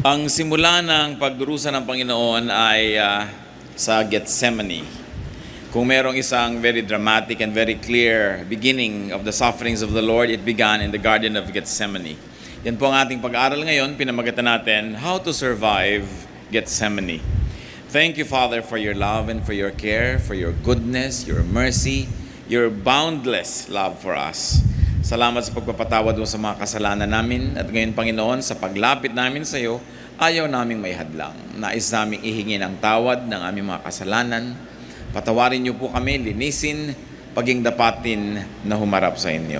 Ang simula ng pagdurusa ng Panginoon ay sa Gethsemane. Kung merong isang very dramatic and very clear beginning of the sufferings of the Lord, it began in the Garden of Gethsemane. Yan po ang ating pag-aaral ngayon. Pinamagatan natin, How to Survive Gethsemane. Thank you, Father, for your love and for your care, for your goodness, your mercy, your boundless love for us. Salamat sa pagpapatawad mo sa mga kasalanan namin at ngayon, Panginoon, sa paglapit namin sa iyo, ayaw naming may hadlang. Nais naming ihingi ng tawad ng aming mga kasalanan. Patawarin niyo po kami, linisin, paging dapatin na humarap sa inyo.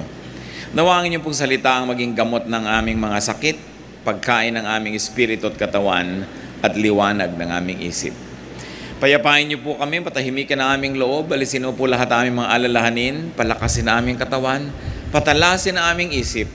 Nawangin niyo pong salita ang maging gamot ng aming mga sakit, pagkain ng aming espiritu at katawan, at liwanag ng aming isip. Payapain niyo po kami, patahimikan ang aming loob, alisin mo po lahat ang aming mga alalahanin, palakasin ang aming katawan, patalasin ang aming isip,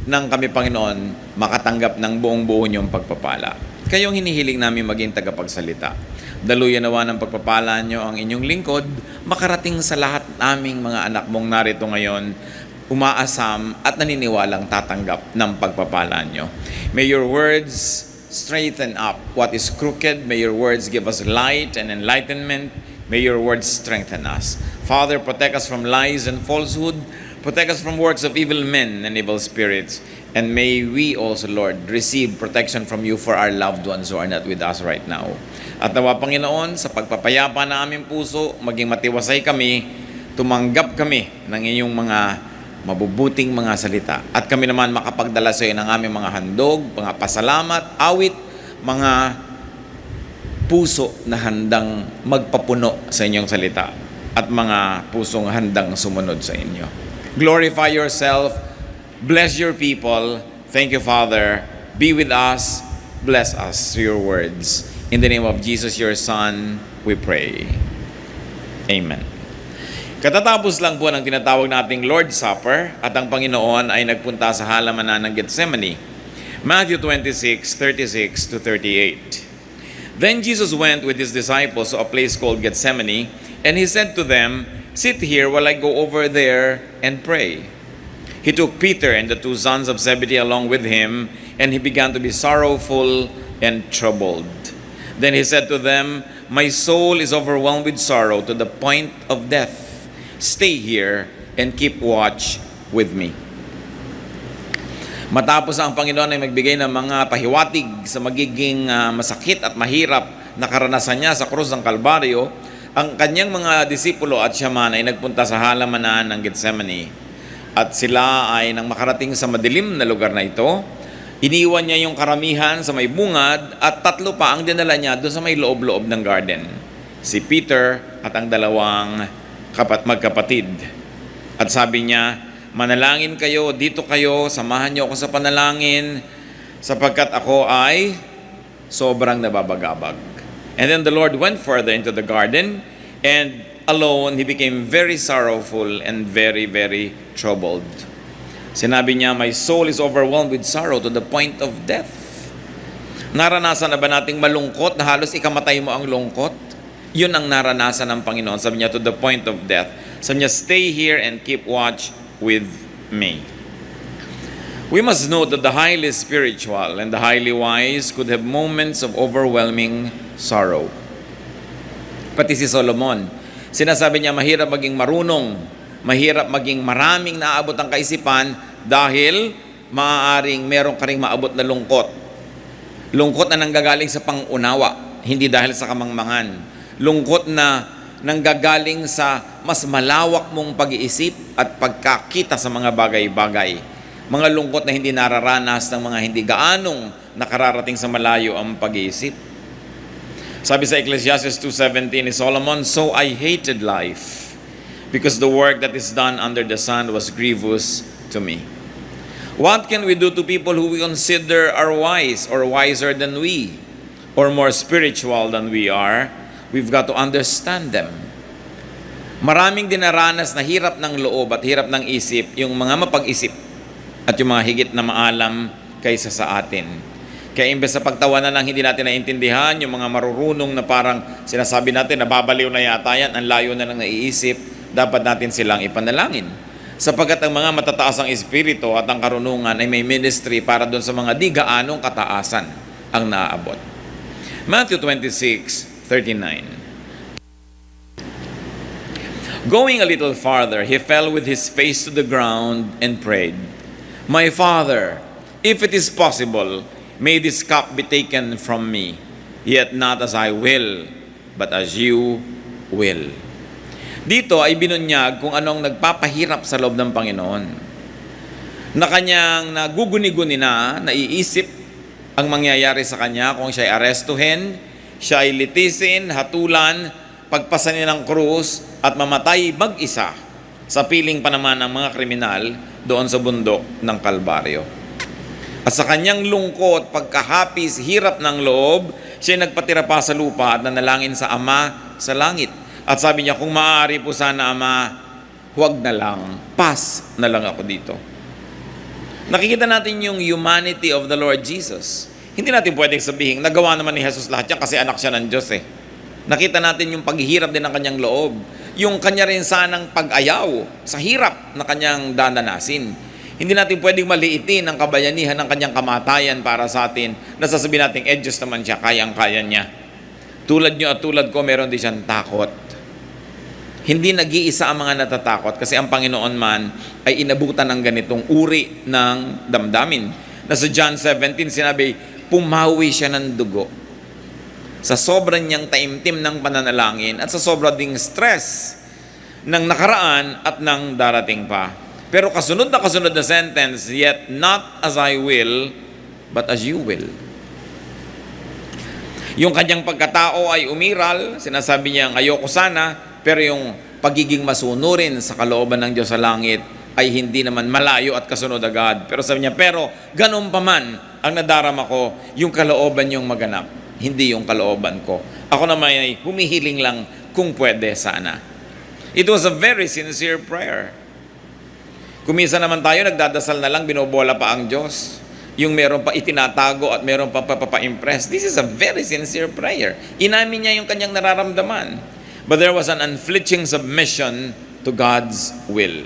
nang kami, Panginoon, makatanggap ng buong-buo niyong pagpapala. Kayong hinihiling namin maging tagapagsalita. Daluyan nawa ng pagpapala niyo ang inyong lingkod, makarating sa lahat naming mga anak mong narito ngayon, umaasam at naniniwalang tatanggap ng pagpapala niyo. May your words straighten up what is crooked. May your words give us light and enlightenment. May your words strengthen us. Father, protect us from lies and falsehood. Protect us from works of evil men and evil spirits. And may we also, Lord, receive protection from you for our loved ones who are not with us right now. At nawa, Panginoon, sa pagpapayapa na aming puso, maging matiwasay kami, tumanggap kami ng iyong mga mabubuting mga salita. At kami naman makapagdala sa iyo ng aming mga handog, mga pasalamat, awit, mga puso na handang magpapuno sa inyong salita at mga pusong handang sumunod sa inyo. Glorify yourself. Bless your people. Thank you, Father. Be with us. Bless us through your words. In the name of Jesus, your Son, we pray. Amen. Katatapos lang po ng tinatawag nating Lord's Supper at ang Panginoon ay nagpunta sa halamanan ng Gethsemane. Matthew 26:36-38. Then Jesus went with his disciples to a place called Gethsemane, and he said to them, "Sit here while I go over there and pray." He took Peter and the two sons of Zebedee along with him, and he began to be sorrowful and troubled. Then he said to them, "My soul is overwhelmed with sorrow to the point of death. Stay here and keep watch with me." Matapos ang Panginoon ay magbigay ng mga pahiwatig sa magiging masakit at mahirap na karanasan niya sa krus ng Kalbaryo, ang kanyang mga disipulo at siya man ay nagpunta sa halamanan ng Gethsemane. At sila ay nang makarating sa madilim na lugar na ito, iniwan niya yung karamihan sa may bungad at tatlo pa ang dinala niya doon sa may loob-loob ng garden. Si Peter at ang dalawang magkapatid. At sabi niya, "Manalangin kayo, dito kayo, samahan niyo ako sa panalangin, sapagkat ako ay sobrang nababagabag." And then the Lord went further into the garden, and alone, he became very sorrowful and very, very troubled. Sinabi niya, "My soul is overwhelmed with sorrow to the point of death." Naranasan na ba nating malungkot na halos ikamatay mo ang lungkot? Yun ang naranasan ng Panginoon. Sabi niya, to the point of death. Sabi niya, "Stay here and keep watch with me." We must note that the highly spiritual and the highly wise could have moments of overwhelming sorrow. Pati si Solomon, sinasabi niya mahirap maging marunong, mahirap maging maraming naabot ang kaisipan dahil maaaring meron ka ring maabot na lungkot. Lungkot na nanggagaling sa pangunawa, hindi dahil sa kamangmangan. Lungkot na nanggagaling sa mas malawak mong pag-iisip at pagkakita sa mga bagay-bagay. Mga lungkot na hindi nararanas ng mga hindi gaanong nakararating sa malayo ang pag-iisip. Sabi sa Ecclesiastes 2:17 ni Solomon, "So I hated life, because the work that is done under the sun was grievous to me." What can we do to people who we consider are wise or wiser than we, or more spiritual than we are? We've got to understand them. Maraming dinaranas na hirap ng loob at hirap ng isip yung mga mapag-isip at yung mga higit na maalam kaysa sa atin. Kaya imbes sa pagtawanan lang hindi natin naintindihan, yung mga marurunong na parang sinasabi natin, nababaliw na yata yan, ang layo na lang naiisip, dapat natin silang ipanalangin. Sapagkat ang mga matataas ang espiritu at ang karunungan ay may ministry para doon sa mga di gaanong kataasan ang naaabot. Matthew 26:39. Going a little farther, he fell with his face to the ground and prayed, "My Father, if it is possible, may this cup be taken from me, yet not as I will, but as you will." Dito ay binunyag kung anong nagpapahirap sa loob ng Panginoon, na kanyang naguguni-guni na, naiisip ang mangyayari sa kanya kung siya ay arestuhin, siya ay litisin, hatulan, pagpasanin ng krus at mamatay mag-isa sa piling pa naman ng mga kriminal doon sa bundok ng Kalbaryo. At sa kanyang lungkot, pagkahapis, hirap ng loob, siya nagpatira pa sa lupa at nanalangin sa Ama sa langit. At sabi niya, kung maaari po sana, Ama, huwag na lang, pass na lang ako dito. Nakikita natin yung humanity of the Lord Jesus. Hindi natin pwedeng sabihin, nagawa naman ni Jesus lahat yan kasi anak siya ng Diyos eh. Nakita natin yung paghihirap din ng kanyang loob. Yung kanya rin sanang pag-ayaw sa hirap na kanyang dananasin. Hindi natin pwedeng maliitin ang kabayanihan ng kanyang kamatayan para sa atin. Nasasabihin natin, Diyos naman siya, kayang-kaya niya. Tulad niyo at tulad ko, meron din siyang takot. Hindi nag-iisa ang mga natatakot kasi ang Panginoon man ay inabutan ng ganitong uri ng damdamin. Na sa John 17 sinabi, pumawi siya ng dugo sa sobrang niyang taimtim ng pananalangin at sa sobrang ding stress ng nakaraan at ng darating pa. Pero kasunod na sentence, yet not as I will, but as you will. Yung kanyang pagkatao ay umiral, sinasabi niya, ayoko sana, pero yung pagiging masunurin sa kalooban ng Diyos sa langit ay hindi naman malayo at kasunod agad. Pero sabi niya, pero ganun pa man ang nadarama ko, yung kalooban yung maganap, hindi yung kalooban ko. Ako naman ay humihiling lang kung pwede sana. It was a very sincere prayer. Kumisa naman tayo, nagdadasal na lang, binobola pa ang Diyos. Yung meron pa itinatago at meron pa papa-impress. This is a very sincere prayer. Inamin niya yung kanyang nararamdaman. But there was an unflinching submission to God's will.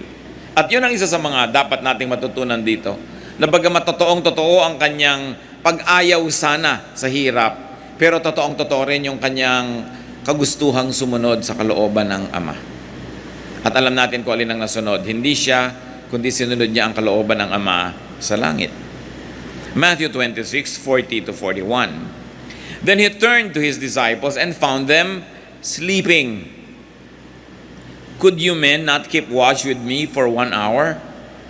At yun ang isa sa mga dapat nating matutunan dito. Na bagamat totoong-totoo ang kanyang pag-ayaw sana sa hirap, pero totoong-totoo rin yung kanyang kagustuhang sumunod sa kalooban ng Ama. At alam natin kung alin ang nasunod. Hindi siya, kundi sinunod niya ang kalooban ng Ama sa langit. Matthew 26:40-41. Then he turned to his disciples and found them sleeping. "Could you men not keep watch with me for 1 hour?"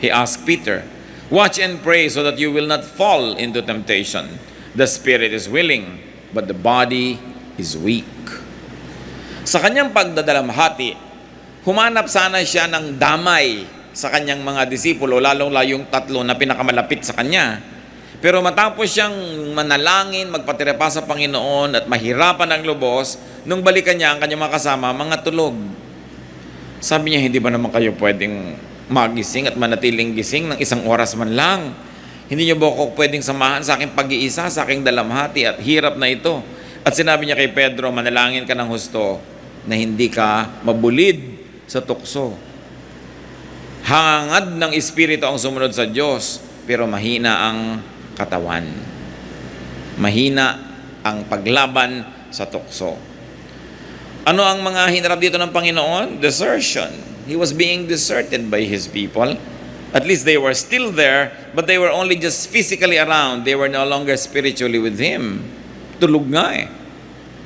He asked Peter. "Watch and pray so that you will not fall into temptation. The spirit is willing, but the body is weak." Sa kanyang pagdadalamhati, humanap sana siya ng damay sa kanyang mga disipulo, lalong-lalo yung 3 na pinakamalapit sa kanya. Pero matapos siyang manalangin, magpatira pa sa Panginoon at mahirapan ang lubos, nung balikan niya ang kanyang mga kasama, mga tulog. Sabi niya, hindi ba naman kayo pwedeng magising at manatiling gising ng 1 oras man lang? Hindi niyo ba ako pwedeng samahan sa aking pag-iisa, sa aking dalamhati at hirap na ito? At sinabi niya kay Pedro, manalangin ka ng husto na hindi ka mabulid sa tukso. Hangad ng Espiritu ang sumunod sa Diyos, pero mahina ang katawan. Mahina ang paglaban sa tukso. Ano ang mga hinarap dito ng Panginoon? Desertion. He was being deserted by His people. At least they were still there, but they were only just physically around. They were no longer spiritually with Him. Tulog nga eh.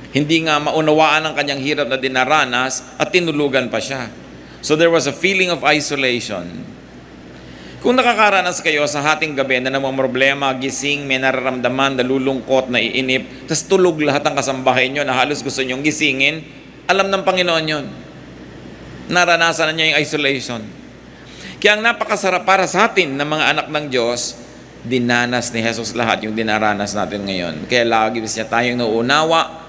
Hindi nga maunawaan ang kanyang hirap na dinaranas at tinulugan pa siya. So there was a feeling of isolation. Kung nakakaranas kayo sa hating gabi na namang problema, gising, may nararamdaman, nalulungkot, naiinip, tas tulog lahat ang kasambahay nyo na halos gusto nyong gisingin, alam ng Panginoon yun. Naranasan na niya yung isolation. Kaya ang napakasarap para sa atin ng mga anak ng Diyos, dinanas ni Jesus lahat yung dinaranas natin ngayon. Kaya lagi niya tayong nauunawa,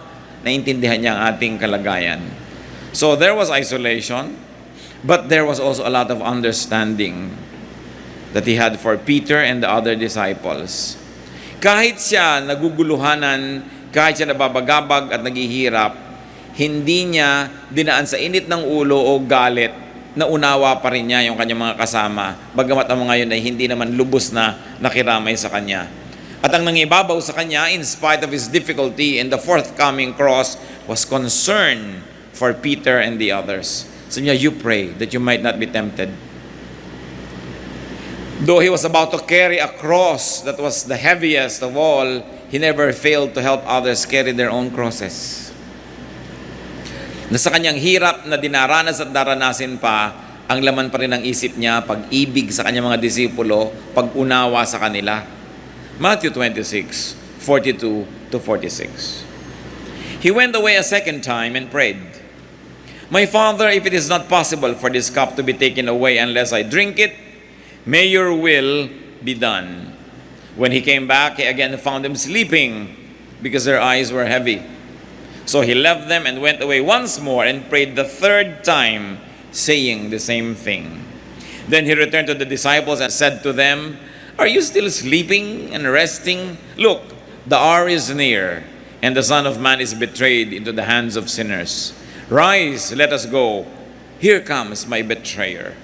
naintindihan niya ang ating kalagayan. So there was isolation, but there was also a lot of understanding that He had for Peter and the other disciples. Kahit siya naguguluhanan, kahit siya nababagabag at naghihirap, hindi niya dinaan sa init ng ulo o galit na unawa pa rin niya yung kanyang mga kasama, bagamat ang mga yun ay hindi naman lubos na nakiramay sa kanya. At ang nangibabaw sa kanya, in spite of his difficulty in the forthcoming cross, was concern for Peter and the others. So niya, you pray that you might not be tempted. Though he was about to carry a cross that was the heaviest of all, he never failed to help others carry their own crosses. Na sa kanyang hirap na dinaranas at daranasin pa, ang laman pa rin ng isip niya, pag-ibig sa kanyang mga disipulo, pag-unawa sa kanila. Matthew 26:42-46. He went away a second time and prayed, "My Father, if it is not possible for this cup to be taken away unless I drink it, may your will be done." When he came back, he again found them sleeping because their eyes were heavy. So he left them and went away once more and prayed the third time, saying the same thing. Then he returned to the disciples and said to them, "Are you still sleeping and resting? Look, the hour is near, and the Son of Man is betrayed into the hands of sinners. Rise, let us go. Here comes my betrayer."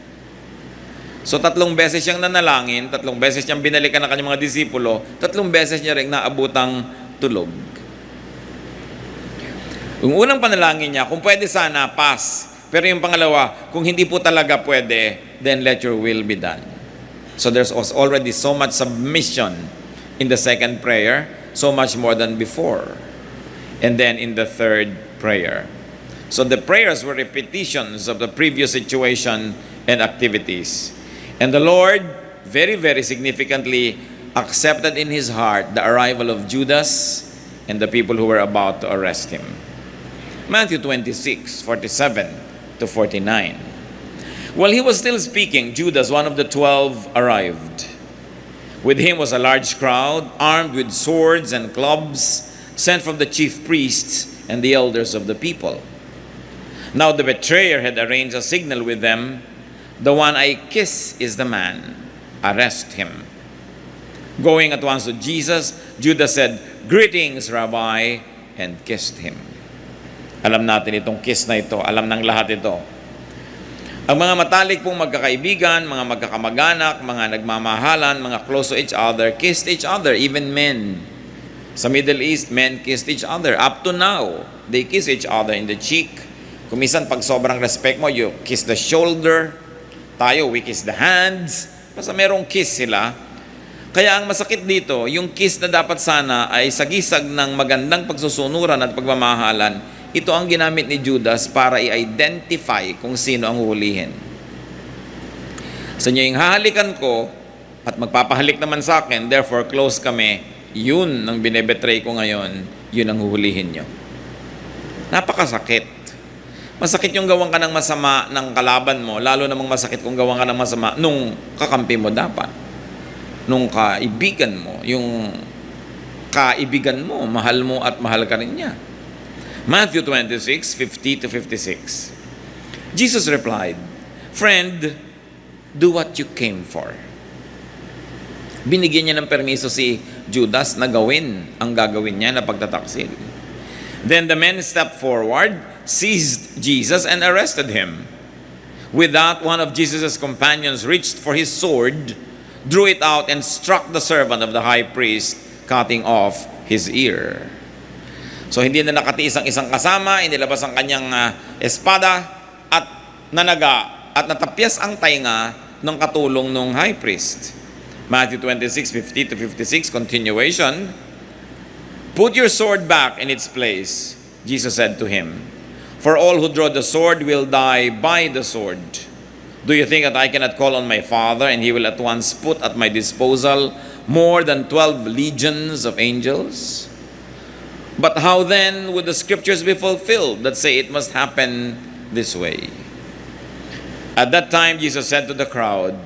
So 3 beses siyang nanalangin, 3 beses niyang binalikan ng kanyang mga disipulo, 3 beses niya rin naabutang tulog. Yung unang panalangin niya, kung pwede sana, pass. Pero yung pangalawa, kung hindi po talaga pwede, then let your will be done. So there's already so much submission in the second prayer, so much more than before. And then in the third prayer. So the prayers were repetitions of the previous situation and activities. And the Lord, very, very significantly, accepted in His heart the arrival of Judas and the people who were about to arrest Him. Matthew 26:47-49. While he was still speaking, Judas, one of the 12, arrived. With him was a large crowd, armed with swords and clubs, sent from the chief priests and the elders of the people. Now the betrayer had arranged a signal with them. "The one I kiss is the man. Arrest him." Going at once to Jesus, Judas said, "Greetings, Rabbi," and kissed him. Alam natin itong kiss na ito. Alam ng lahat ito. Ang mga matalik pong magkakaibigan, mga magkakamag-anak, mga nagmamahalan, mga close to each other, kissed each other, even men. Sa Middle East, men kissed each other. Up to now, they kiss each other in the cheek. Kumisan, pag sobrang respect mo, you kiss the shoulder. Tayo, we kiss the hands. Basta merong kiss sila. Kaya ang masakit dito, yung kiss na dapat sana ay sagisag ng magandang pagsusunuran at pagmamahalan, ito ang ginamit ni Judas para i-identify kung sino ang huhulihin. Sa inyo yung hahalikan ko at magpapahalik naman sa akin, therefore close kami, yun ang binebetray ko ngayon, yun ang huhulihin nyo. Napakasakit. Masakit yung gawang ka ng masama ng kalaban mo, lalo namang masakit kung gawang ka ng masama nung kakampi mo dapat. Nung kaibigan mo, yung kaibigan mo, mahal mo at mahal ka rin niya. Matthew 26:50-56. Jesus replied, "Friend, do what you came for." Binigyan niya ng permiso si Judas na gawin ang gagawin niya na pagtataksil. Then the men stepped forward, seized Jesus, and arrested him. With that, one of Jesus' companions reached for his sword, drew it out, and struck the servant of the high priest, cutting off his ear. So hindi na nakatiis ang isang kasama, inilabas ang kanyang espada at nanaga at natapyas ang tainga ng katulong ng high priest. Matthew 26:50-56, continuation. "Put your sword back in its place," Jesus said to him. "For all who draw the sword will die by the sword. Do you think that I cannot call on my Father and He will at once put at my disposal more than 12 legions of angels? But how then would the scriptures be fulfilled that say it must happen this way?" At that time, Jesus said to the crowd,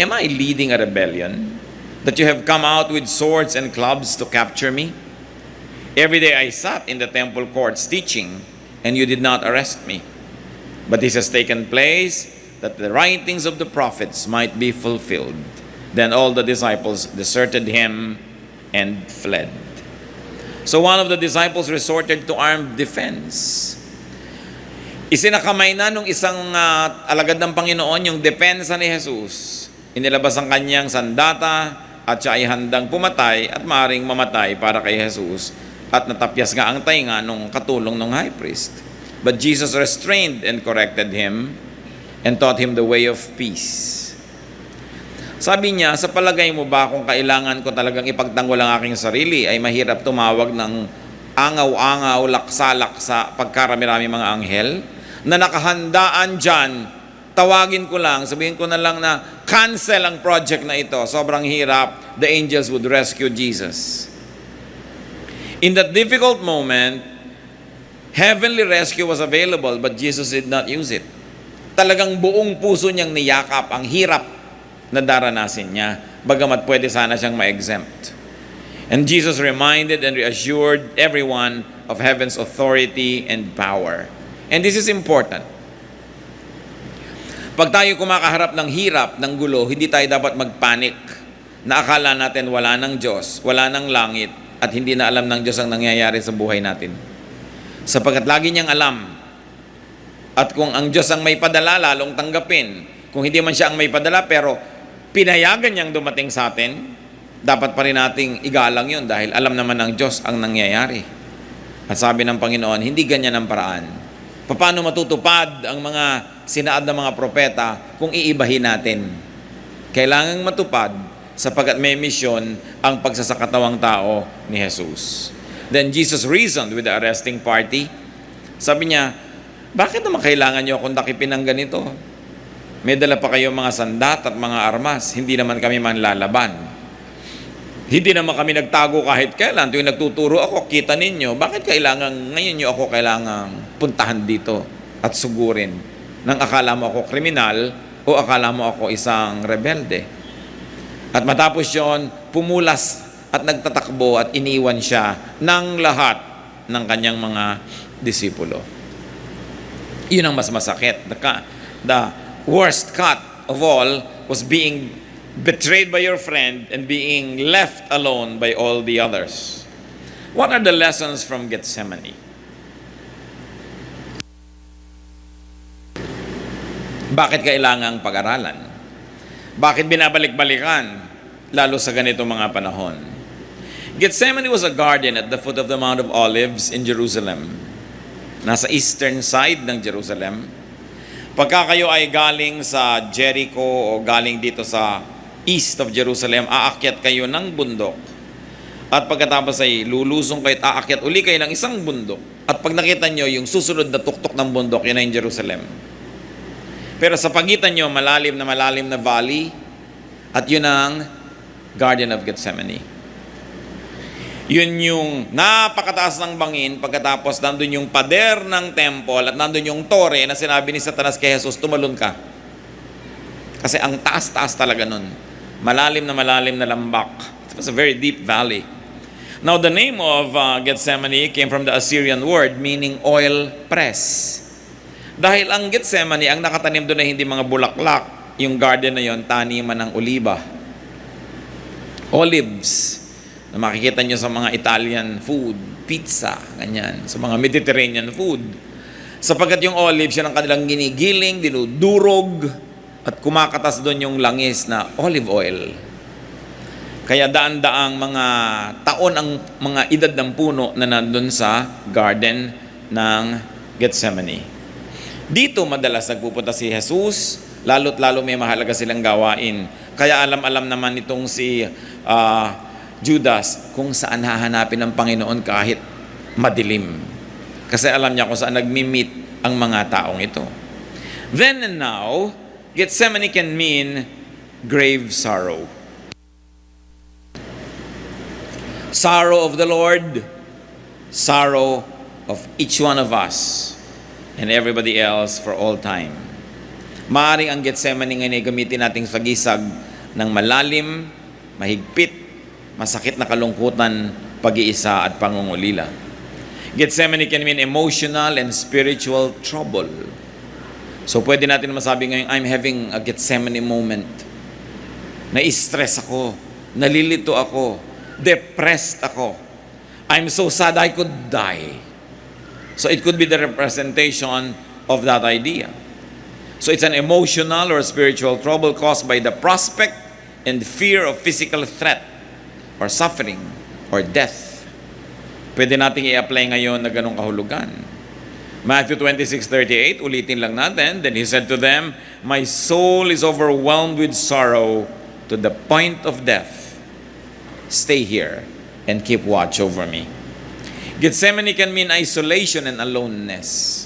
"Am I leading a rebellion that you have come out with swords and clubs to capture me? Every day I sat in the temple courts teaching, and you did not arrest me. But this has taken place that the writings of the prophets might be fulfilled." Then all the disciples deserted him and fled. So one of the disciples resorted to armed defense. Isinakamay na nung isang alagad ng Panginoon yung depensa ni Jesus. Inilabas ang kanyang sandata, at siya ay handang pumatay at maaring mamatay para kay Jesus at natapyas nga ang tainga nung katulong ng high priest. But Jesus restrained and corrected him and taught him the way of peace. Sabi niya, sa palagay mo ba kung kailangan ko talagang ipagtanggol ang aking sarili ay mahirap tumawag ng angaw-angaw, laksa-laksa, pagkarami-rami mga anghel na nakahandaan dyan? Tawagin ko lang, sabihin ko na lang na cancel ang project na ito. Sobrang hirap. The angels would rescue Jesus. In that difficult moment, heavenly rescue was available, but Jesus did not use it. Talagang buong puso niyang niyakap ang hirap na daranasin niya, bagamat pwede sana siyang ma-exempt. And Jesus reminded and reassured everyone of heaven's authority and power. And this is important. Pag tayo kumakaharap ng hirap, ng gulo, hindi tayo dapat magpanik na akala natin wala ng Diyos, wala ng langit, at hindi na alam ng Diyos ang nangyayari sa buhay natin. Sapagkat lagi niyang alam. At kung ang Diyos ang may padala, lalong tanggapin. Kung hindi man siya ang may padala, pero pinayagan niyang dumating sa atin, dapat pa rin nating igalang yun dahil alam naman ng Diyos ang nangyayari. At sabi ng Panginoon, hindi ganyan ang paraan. Paano matutupad ang mga sinaad ng mga propeta kung iibahin natin? Kailangang matupad sapagkat may misyon ang pagsasakatawang tao ni Jesus. Then Jesus reasoned with the arresting party. Sabi niya, bakit naman kailangan niyo akong dakipin ng ganito? May dala pa kayong mga sandat at mga armas. Hindi naman kami manlalaban. Hindi naman kami nagtago kahit kailan. Tuwing nagtuturo ako, kita ninyo, bakit ngayon nyo ako kailangang puntahan dito at sugurin nang akala mo ako kriminal o akala mo ako isang rebelde. At matapos yon, pumulas at nagtatakbo at iniwan siya ng lahat ng kanyang mga disipulo. Yun ang mas masakit. The worst cut of all was being betrayed by your friend and being left alone by all the others. What are the lessons from Gethsemane? Bakit kailangang pag-aralan? Bakit binabalik-balikan? Lalo sa ganitong mga panahon. Gethsemane was a garden at the foot of the Mount of Olives in Jerusalem. Nasa eastern side ng Jerusalem. Pagka kayo ay galing sa Jericho o galing dito sa east of Jerusalem, aakyat kayo ng bundok. At pagkatapos ay lulusong kayo at aakyat uli kayo ng isang bundok. At pag nakita nyo yung susunod na tuktok ng bundok, yun ay Jerusalem. Pero sa pagitan nyo, malalim na valley, at yun ang Garden of Gethsemane. Yun yung napakataas ng bangin, pagkatapos nandun yung pader ng temple at nandun yung tore na sinabi ni Satanas kay Jesus, tumalon ka. Kasi ang taas-taas talaga nun. Malalim na lambak. It was a very deep valley. Now the name of Gethsemane came from the Assyrian word meaning oil press. Dahil ang Gethsemane, ang nakatanim doon ay hindi mga bulaklak. Yung garden na yon, taniman ng oliba. Olives. Na makikita nyo sa mga Italian food, pizza, ganyan. Sa mga Mediterranean food. Sapagkat yung olives, yan ang kanilang ginigiling, dinudurog, at kumakatas doon yung langis na olive oil. Kaya daan-daang mga taon ang mga edad ng puno na nandun sa garden ng Gethsemane. Dito madalas nagpupunta si Jesus, lalo't lalo may mahalaga silang gawain. Kaya alam-alam naman itong si Judas kung saan hahanapin ng Panginoon kahit madilim. Kasi alam niya kung saan nagmi-meet ang mga taong ito. Then and now, Gethsemane can mean grave sorrow. Sorrow of the Lord, sorrow of each one of us, and everybody else for all time. Maaaring ang Gethsemane ngayon ay gamitin nating sagisag ng malalim, mahigpit, masakit na kalungkutan, pag-iisa at pangungulila. Gethsemane can mean emotional and spiritual trouble. So pwede natin masabi ngayon, I'm having a Gethsemane moment. Na-stress ako, nalilito ako, depressed ako. I'm so sad I could die. So it could be the representation of that idea. So it's an emotional or spiritual trouble caused by the prospect and fear of physical threat or suffering or death. Pwede nating i-apply ngayon na ganong kahulugan. Matthew 26:38, ulitin lang natin. Then he said to them, "My soul is overwhelmed with sorrow to the point of death. Stay here and keep watch over me." Gethsemane can mean isolation and aloneness.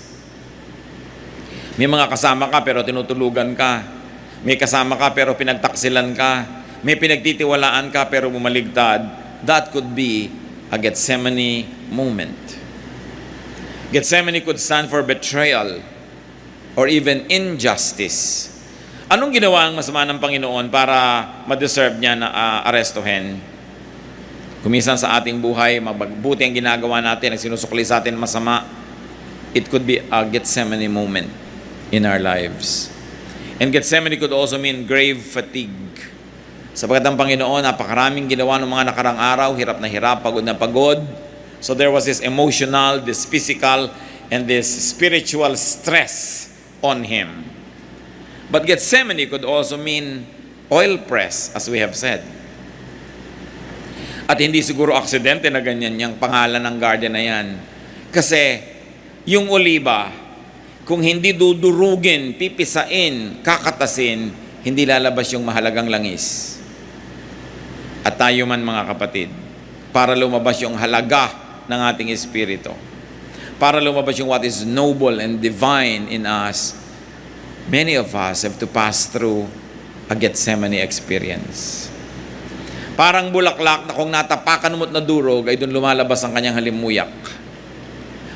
May mga kasama ka pero tinutulugan ka. May kasama ka pero pinagtaksilan ka. May pinagtitiwalaan ka pero bumaligtad. That could be a Gethsemane moment. Gethsemane could stand for betrayal or even injustice. Anong ginawa ang masama ng Panginoon para ma-deserve niya na arestuhin? Kumisan sa ating buhay, mabuti ang ginagawa natin, ang sinusukli sa atin masama. It could be a Gethsemane moment in our lives. And Gethsemane could also mean grave fatigue. Sapagkat ang Panginoon, napakaraming ginawa ng mga nakarang araw, hirap na hirap, pagod na pagod. So there was this emotional, this physical, and this spiritual stress on Him. But Gethsemane could also mean oil press, as we have said. At hindi siguro aksidente na ganyan yung pangalan ng garden na yan. Kasi yung oliba, kung hindi dudurugin, pipisain, kakatasin, hindi lalabas yung mahalagang langis. At tayo man mga kapatid, para lumabas yung halaga ng ating espiritu, para lumabas yung what is noble and divine in us, many of us have to pass through a Gethsemane experience. Parang bulaklak na kung natapakan mo't na durog, ay doon lumalabas ang kanyang halimuyak.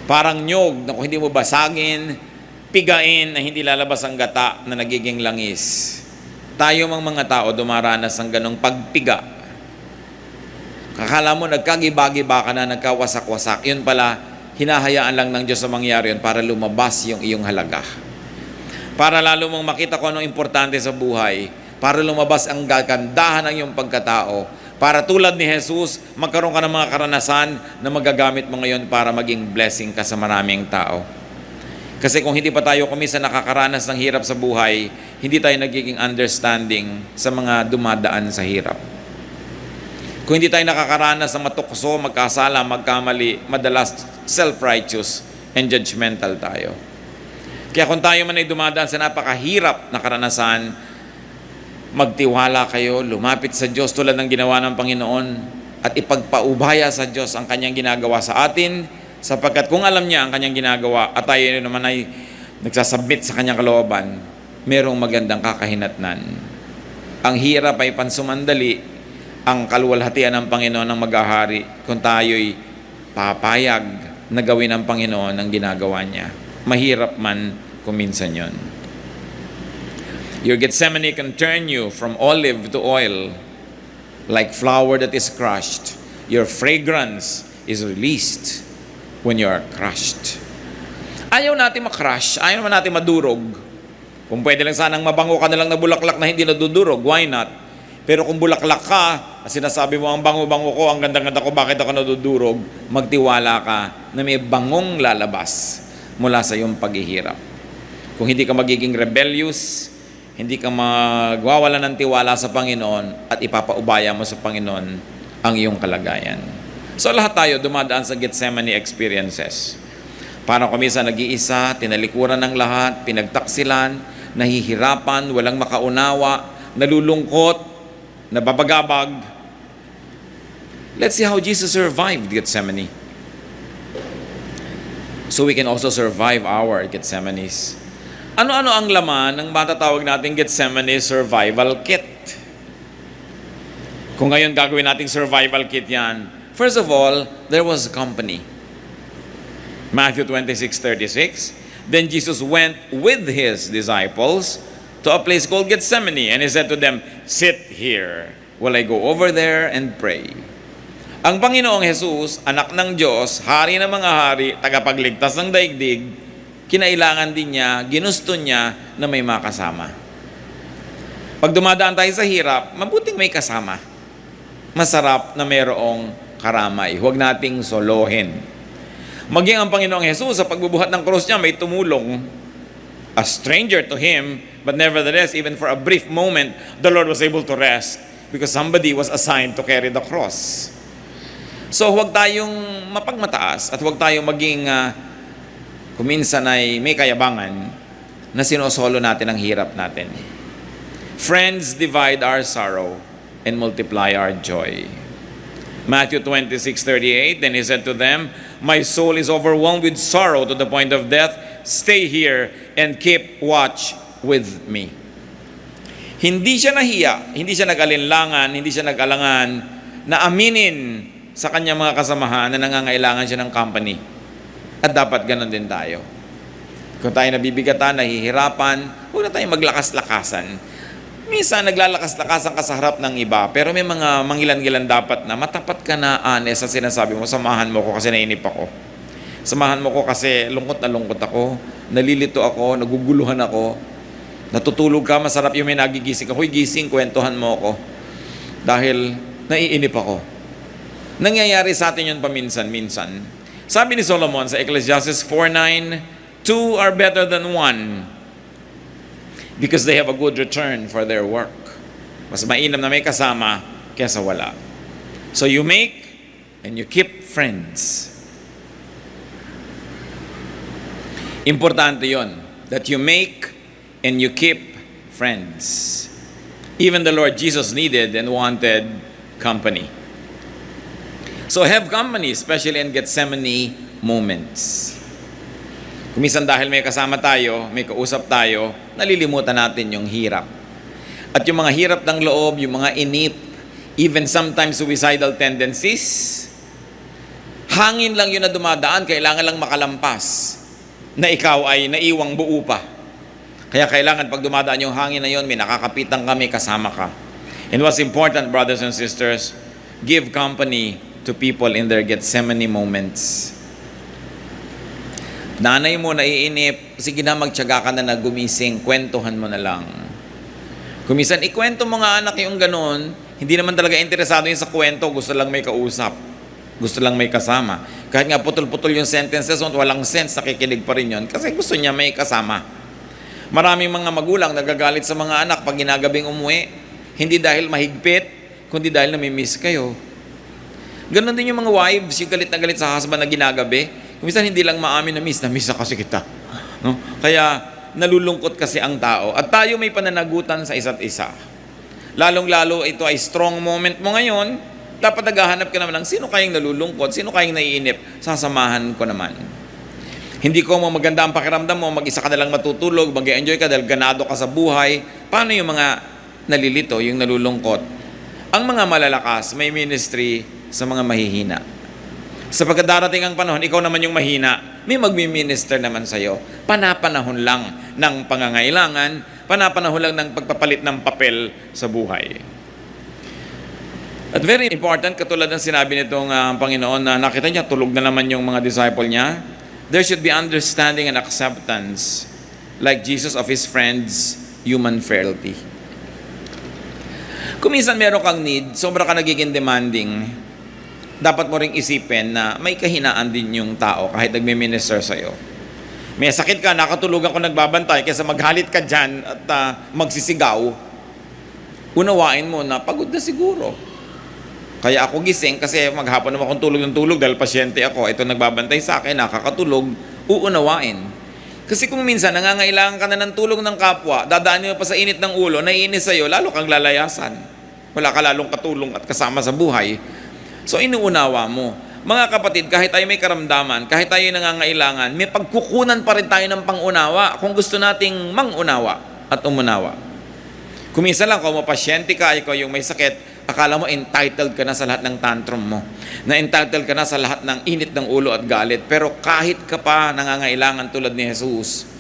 Parang nyog na kung hindi mo basagin, pigain na hindi lalabas ang gata na nagiging langis. Tayo mga tao dumaranas ng ganong pagpiga. Kakala mo nagkagiba-giba ka na, nagkawasak-wasak. Yun pala, hinahayaan lang ng Diyos sa mangyari yun para lumabas yung iyong halaga. Para lalo mong makita kung anong importante sa buhay. Para lumabas ang gagandahan ng iyong pagkatao. Para tulad ni Jesus, magkaroon ka ng mga karanasan na magagamit mo ngayon para maging blessing ka sa maraming tao. Kasi kung hindi pa tayo kumisa nakakaranas ng hirap sa buhay, hindi tayo nagiging understanding sa mga dumadaan sa hirap. Kung hindi tayo nakakaranas ng matukso, magkasala, magkamali, madalas self-righteous and judgmental tayo. Kaya kung tayo man ay dumadaan sa napakahirap na karanasan, magtiwala kayo, lumapit sa Diyos tulad ng ginawa ng Panginoon at ipagpaubaya sa Diyos ang kanyang ginagawa sa atin, sapagkat kung alam niya ang kanyang ginagawa at tayo naman ay nagsasubmit sa kanyang kalooban, merong magandang kakahinatnan. Ang hirap ay pansumandali, ang kaluwalhatian ng Panginoon ang maghahari kung tayo'y papayag na gawin ng Panginoon ang ginagawa niya. Mahirap man kung minsan yun. Your Gethsemane can turn you from olive to oil, like flour that is crushed. Your fragrance is released when you are crushed. Ayaw natin makrush, ayaw naman natin madurog. Kung pwede lang sanang mabango ka na lang na bulaklak na hindi nadudurog, why not? Pero kung bulaklak ka, sinasabi mo, ang bango-bango ko, ang ganda-ganda ko, bakit ako nadudurog? Magtiwala ka na may bangong lalabas mula sa iyong paghihirap. Kung hindi ka magiging rebellious, hindi ka magwawala ng tiwala sa Panginoon at ipapaubaya mo sa Panginoon ang iyong kalagayan. So lahat tayo dumadaan sa Gethsemane experiences. Parang kumisa nag-iisa, tinalikuran ng lahat, pinagtaksilan, nahihirapan, walang makaunawa, nalulungkot, nababagabag. Let's see how Jesus survived Gethsemane. So we can also survive our Gethsemanes. Ano-ano ang laman ng matatawag nating Gethsemane Survival Kit? Kung ngayon gagawin nating survival kit yan, first of all, there was company. Matthew 26:36. Then Jesus went with his disciples to a place called Gethsemane, and he said to them, "Sit here while I go over there and pray." Ang Panginoong Jesus, anak ng Diyos, hari ng mga hari, tagapagligtas ng daigdig, kinailangan din niya, ginusto niya na may makasama. Pag dumadaan tayo sa hirap, mabuting may kasama. Masarap na mayroong karamay. Huwag nating solohin. Maging ang Panginoong Jesus sa pagbubuhat ng krus niya, may tumulong. A stranger to him, but nevertheless, even for a brief moment, the Lord was able to rest. because somebody was assigned to carry the cross. So huwag tayong mapagmataas at huwag tayong maging kuminsan ay may kayabangan na sinosolo natin ang hirap natin. Friends divide our sorrow and multiply our joy. Matthew 26:38, then he said to them, "My soul is overwhelmed with sorrow to the point of death. Stay here and keep watch with me." Hindi siya nahiya, hindi siya nag-alinlangan, hindi siya nag-alangan na aminin sa kanyang mga kasamahan na nangangailangan siya ng company. At dapat ganun din tayo. Kung tayo nabibigatan, nahihirapan, huwag na tayong maglakas-lakasan. Minsan naglalakas-lakasan ka sa harap ng iba, pero may mga manggilan-gilan dapat na matapat ka na honest sa sinasabi mo, samahan mo ko kasi nainip ako. Samahan mo ko kasi lungkot na lungkot ako, nalilito ako, naguguluhan ako, natutulog ka, masarap yung may nagigising ako, gising, kwentuhan mo ako. Dahil naiinip ako. Nangyayari sa atin yun paminsan-minsan. Sabi ni Solomon sa Ecclesiastes 4:9, "Two are better than one, because they have a good return for their work." Mas mainam na may kasama kaysa wala. So you make and you keep friends. Importante yon, that you make and you keep friends. Even the Lord Jesus needed and wanted company. So have company, especially in Gethsemane moments. Kumisan dahil may kasama tayo, may kausap tayo, nalilimutan natin yung hirap. At yung mga hirap ng loob, yung mga inip, even sometimes suicidal tendencies, hangin lang yun na dumadaan, kailangan lang makalampas na ikaw ay naiwang buo pa. Kaya kailangan pag dumadaan yung hangin na yun, may nakakapitan ka, may kasama ka. And what's important, brothers and sisters, give company to people in their Gethsemane moments. Nanay mo naiinip, sige na, magtiyaga ka na gumising, kwentuhan mo na lang. Kumisan, ikwento mo nga anak yung ganun, hindi naman talaga interesado yun sa kwento, gusto lang may kausap, gusto lang may kasama. Kahit nga putol-putol yung sentences, walang sense, nakikinig pa rin yun, kasi gusto niya may kasama. Maraming mga magulang nagagalit sa mga anak pag ginagabing umuwi, hindi dahil mahigpit, kundi dahil namimiss kayo. Ganon din yung mga wives, yung galit na galit sa husband na ginagabi. Minsan hindi lang maamin na miss na kasi kita. No? Kaya nalulungkot kasi ang tao. At tayo may pananagutan sa isa't isa. Lalong-lalo ito ay strong moment mo ngayon, dapat naghahanap ka naman ng sino kayang nalulungkot, sino kayang naiinip, sasamahan ko naman. Hindi ko maganda ang pakiramdam mo, mag-isa ka na lang matutulog, mag-enjoy ka dahil ganado ka sa buhay. Paano yung mga nalilito, yung nalulungkot? Ang mga malalakas, may ministry sa mga mahihina. Sa pagkadarating ang panahon, ikaw naman yung mahina, may magmi-minister naman sa'yo. Panapanahon lang ng pangangailangan, panapanahon lang ng pagpapalit ng papel sa buhay. At very important, katulad ng sinabi nitong Panginoon na nakita niya, tulog na naman yung mga disciple niya, there should be understanding and acceptance like Jesus of His friends' human frailty. Kung minsan meron kang need, sobra ka nagiging demanding, dapat mo ring isipin na may kahinaan din yung tao kahit nagme-minister sa'yo. May sakit ka, nakatulog ako nagbabantay, kaysa maghalit ka dyan at magsisigaw, unawain mo na pagod na siguro. Kaya ako gising kasi maghapon naman akong tulog ng tulog dahil pasyente ako, ito nagbabantay sa akin, nakakatulog, uunawain. Kasi kung minsan nangangailangan ka na ng tulong ng kapwa, dadaanin mo pa sa init ng ulo, naiinis sa'yo, lalo kang lalayasan. Wala ka lalong katulong at kasama sa buhay. So inuunawa mo. Mga kapatid, kahit tayo may karamdaman, kahit tayo nangangailangan, may pagkukunan pa rin tayo ng pangunawa kung gusto nating mangunawa at umunawa. Kung minsan lang, kung mapasyente ka, ikaw yung may sakit, akala mo entitled ka na sa lahat ng tantrum mo. Na entitled ka na sa lahat ng init ng ulo at galit. Pero kahit ka pa nangangailangan tulad ni Jesus,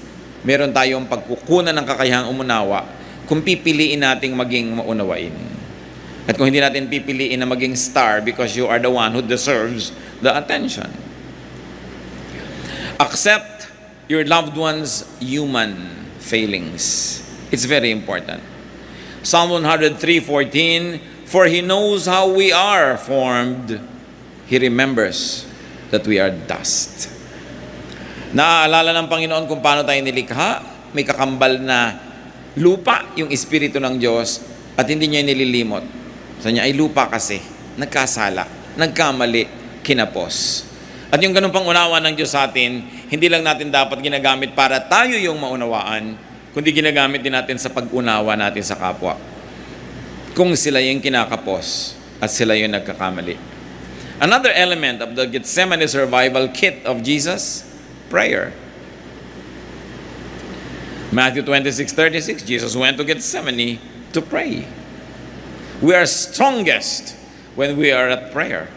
meron tayong pagkukunan ng kakayahang umunawa kung pipiliin nating maging maunawain. At kung hindi natin pipiliin na maging star because you are the one who deserves the attention. Accept your loved one's human failings. It's very important. Psalm 103:14, for He knows how we are formed. He remembers that we are dust. Naaalala ng Panginoon kung paano tayo nilikha. May kakambal na lupa yung Espiritu ng Diyos at hindi niya nililimot. Sabi niya, ay lupa kasi, nagkasala, nagkamali, kinapos. At yung ganun pang unawa ng Diyos sa atin, hindi lang natin dapat ginagamit para tayo yung maunawaan, kundi ginagamit din natin sa pag-unawa natin sa kapwa. Kung sila yung kinakapos at sila yung nagkakamali. Another element of the Gethsemane survival kit of Jesus, prayer. Matthew 26:36, Jesus went to Gethsemane to pray. We are strongest when we are at prayer.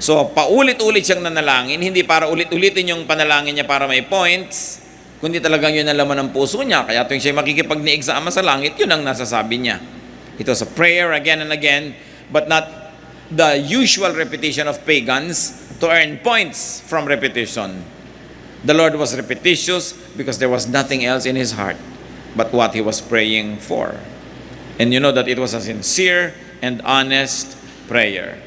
So, paulit-ulit siyang nanalangin, hindi para ulit-ulitin yung panalangin niya para may points, kundi talagang yun ang laman ng puso niya. Kaya tuwing siya makikipagniig sa Ama sa langit, yun ang nasasabi niya. It was a prayer again and again, but not the usual repetition of pagans to earn points from repetition. The Lord was repetitious because there was nothing else in His heart but what He was praying for. And you know that it was a sincere and honest prayer.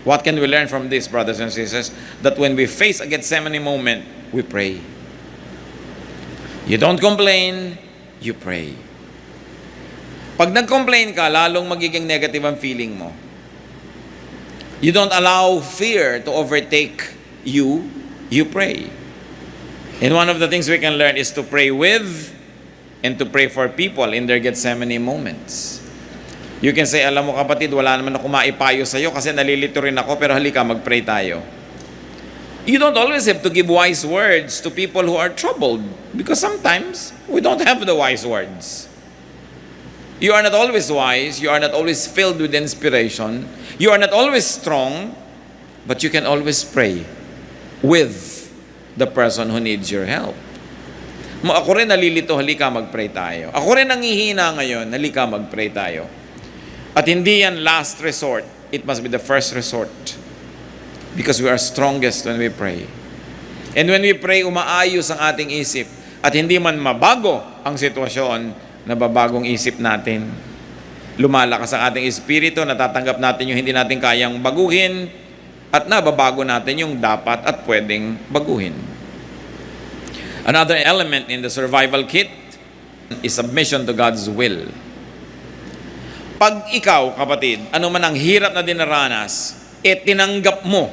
What can we learn from this, brothers and sisters? That when we face a Gethsemane moment, we pray. You don't complain, you pray. Pag nag-complain ka, lalong magiging negative ang feeling mo. You don't allow fear to overtake you, you pray. And one of the things we can learn is to pray with and to pray for people in their Gethsemane moments. You can say, alam mo kapatid, wala naman ako maipayo sa'yo kasi nalilito rin ako, pero halika, mag-pray tayo. You don't always have to give wise words to people who are troubled because sometimes we don't have the wise words. You are not always wise, you are not always filled with inspiration, you are not always strong, but you can always pray with the person who needs your help. Ako rin nalilito, halika, mag-pray tayo. Ako rin nangihina ngayon, halika, mag-pray tayo. At hindi yan last resort. It must be the first resort. Because we are strongest when we pray. And when we pray, umaayos ang ating isip. At hindi man mabago ang sitwasyon, nababagong isip natin. Lumalakas ang ating espiritu, natatanggap natin yung hindi natin kayang baguhin, at nababago natin yung dapat at pwedeng baguhin. Another element in the survival kit is submission to God's will. Pag ikaw, kapatid, ano man ang hirap na dinaranas, tinanggap mo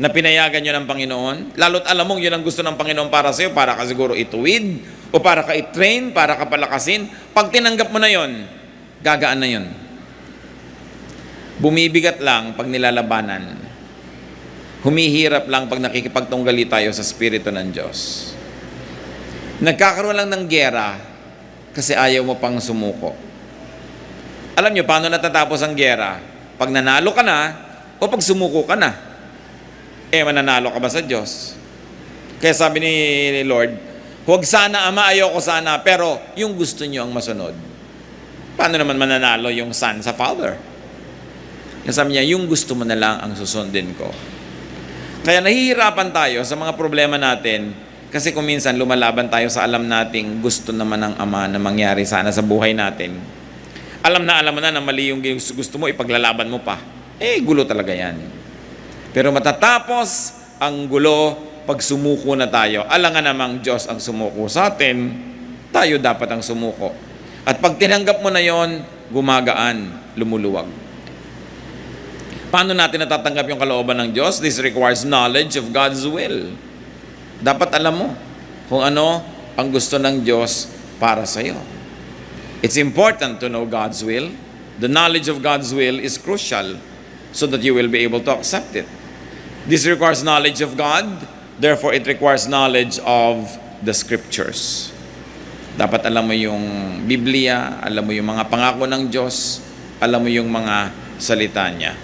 na pinayagan yun ng Panginoon, lalo't alam mong yun ang gusto ng Panginoon para sa'yo, para ka siguro ituwid, o para ka i-train, para ka palakasin, pag tinanggap mo na yun, gagaan na yun. Bumibigat lang pag nilalabanan. Humihirap lang pag nakikipagtunggali tayo sa Espiritu ng Diyos. Nagkakaroon lang ng giyera kasi ayaw mo pang sumuko. Alam nyo, paano natatapos ang giyera? Pag nanalo ka na, o pag sumuko ka na. Mananalo ka ba sa Diyos? Kaya sabi ni Lord, huwag sana Ama, ayoko sana, pero yung gusto nyo ang masunod. Paano naman mananalo yung Son sa Father? Kaya sabi niya, yung gusto mo na lang ang susundin ko. Kaya nahihirapan tayo sa mga problema natin kasi kung minsan lumalaban tayo sa alam nating gusto naman ng Ama na mangyari sana sa buhay natin. Alam mo na na mali yung gusto mo, ipaglalaban mo pa. Gulo talaga yan. Pero matatapos ang gulo pag sumuko na tayo. Alangan namang Diyos ang sumuko sa atin, tayo dapat ang sumuko. At pag tinanggap mo na yon, gumagaan, lumuluwag. Paano natin natatanggap yung kalooban ng Diyos? This requires knowledge of God's will. Dapat alam mo kung ano ang gusto ng Diyos para sa iyo. It's important to know God's will. The knowledge of God's will is crucial so that you will be able to accept it. This requires knowledge of God, therefore it requires knowledge of the Scriptures. Dapat alam mo yung Biblia, alam mo yung mga pangako ng Diyos, alam mo yung mga salita niya.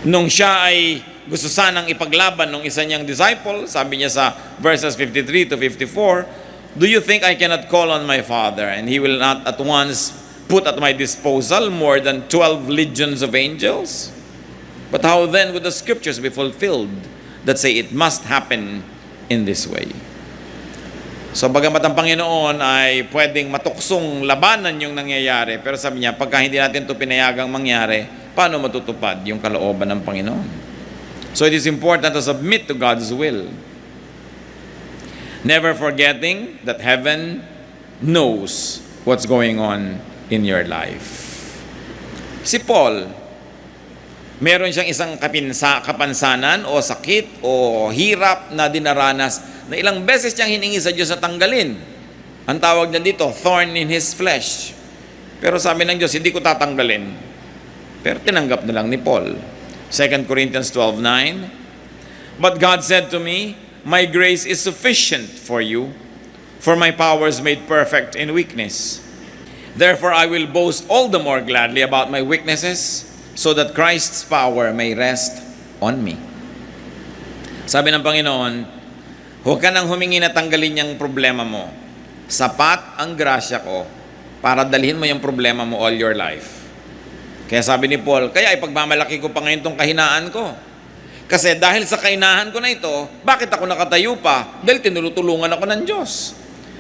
Nung siya ay gusto sanang ipaglaban ng isa niyang disciple, sabi niya sa verses 53 to 54, do you think I cannot call on my Father and He will not at once put at my disposal more than 12 legions of angels? But how then would the Scriptures be fulfilled that say it must happen in this way? So bagamat ang Panginoon ay pwedeng matuksong labanan yung nangyayari, pero sabi niya, pagka hindi natin ito pinayagang mangyari, paano matutupad yung kalooban ng Panginoon? So it is important to submit to God's will. Never forgetting that heaven knows what's going on in your life. Si Paul, meron siyang isang kapansanan o sakit o hirap na dinaranas na ilang beses siyang hiningi sa Diyos na tanggalin. Ang tawag niya dito, thorn in his flesh. Pero sabi ng Diyos, hindi ko tatanggalin. Pero tinanggap na lang ni Paul. 2 Corinthians 12:9, But God said to me, My grace is sufficient for you, for my power is made perfect in weakness. Therefore I will boast all the more gladly about my weaknesses, so that Christ's power may rest on me. Sabi ng Panginoon, huwag ka nang humingi na tanggalin yung problema mo. Sapat ang grasya ko para dalhin mo yung problema mo all your life. Kaya sabi ni Paul, kaya ipagmamalaki ko pa ngayon tong kahinaan ko. Kasi dahil sa kahinaan ko na ito, bakit ako nakatayo pa? Dahil tinutulungan ako ng Diyos.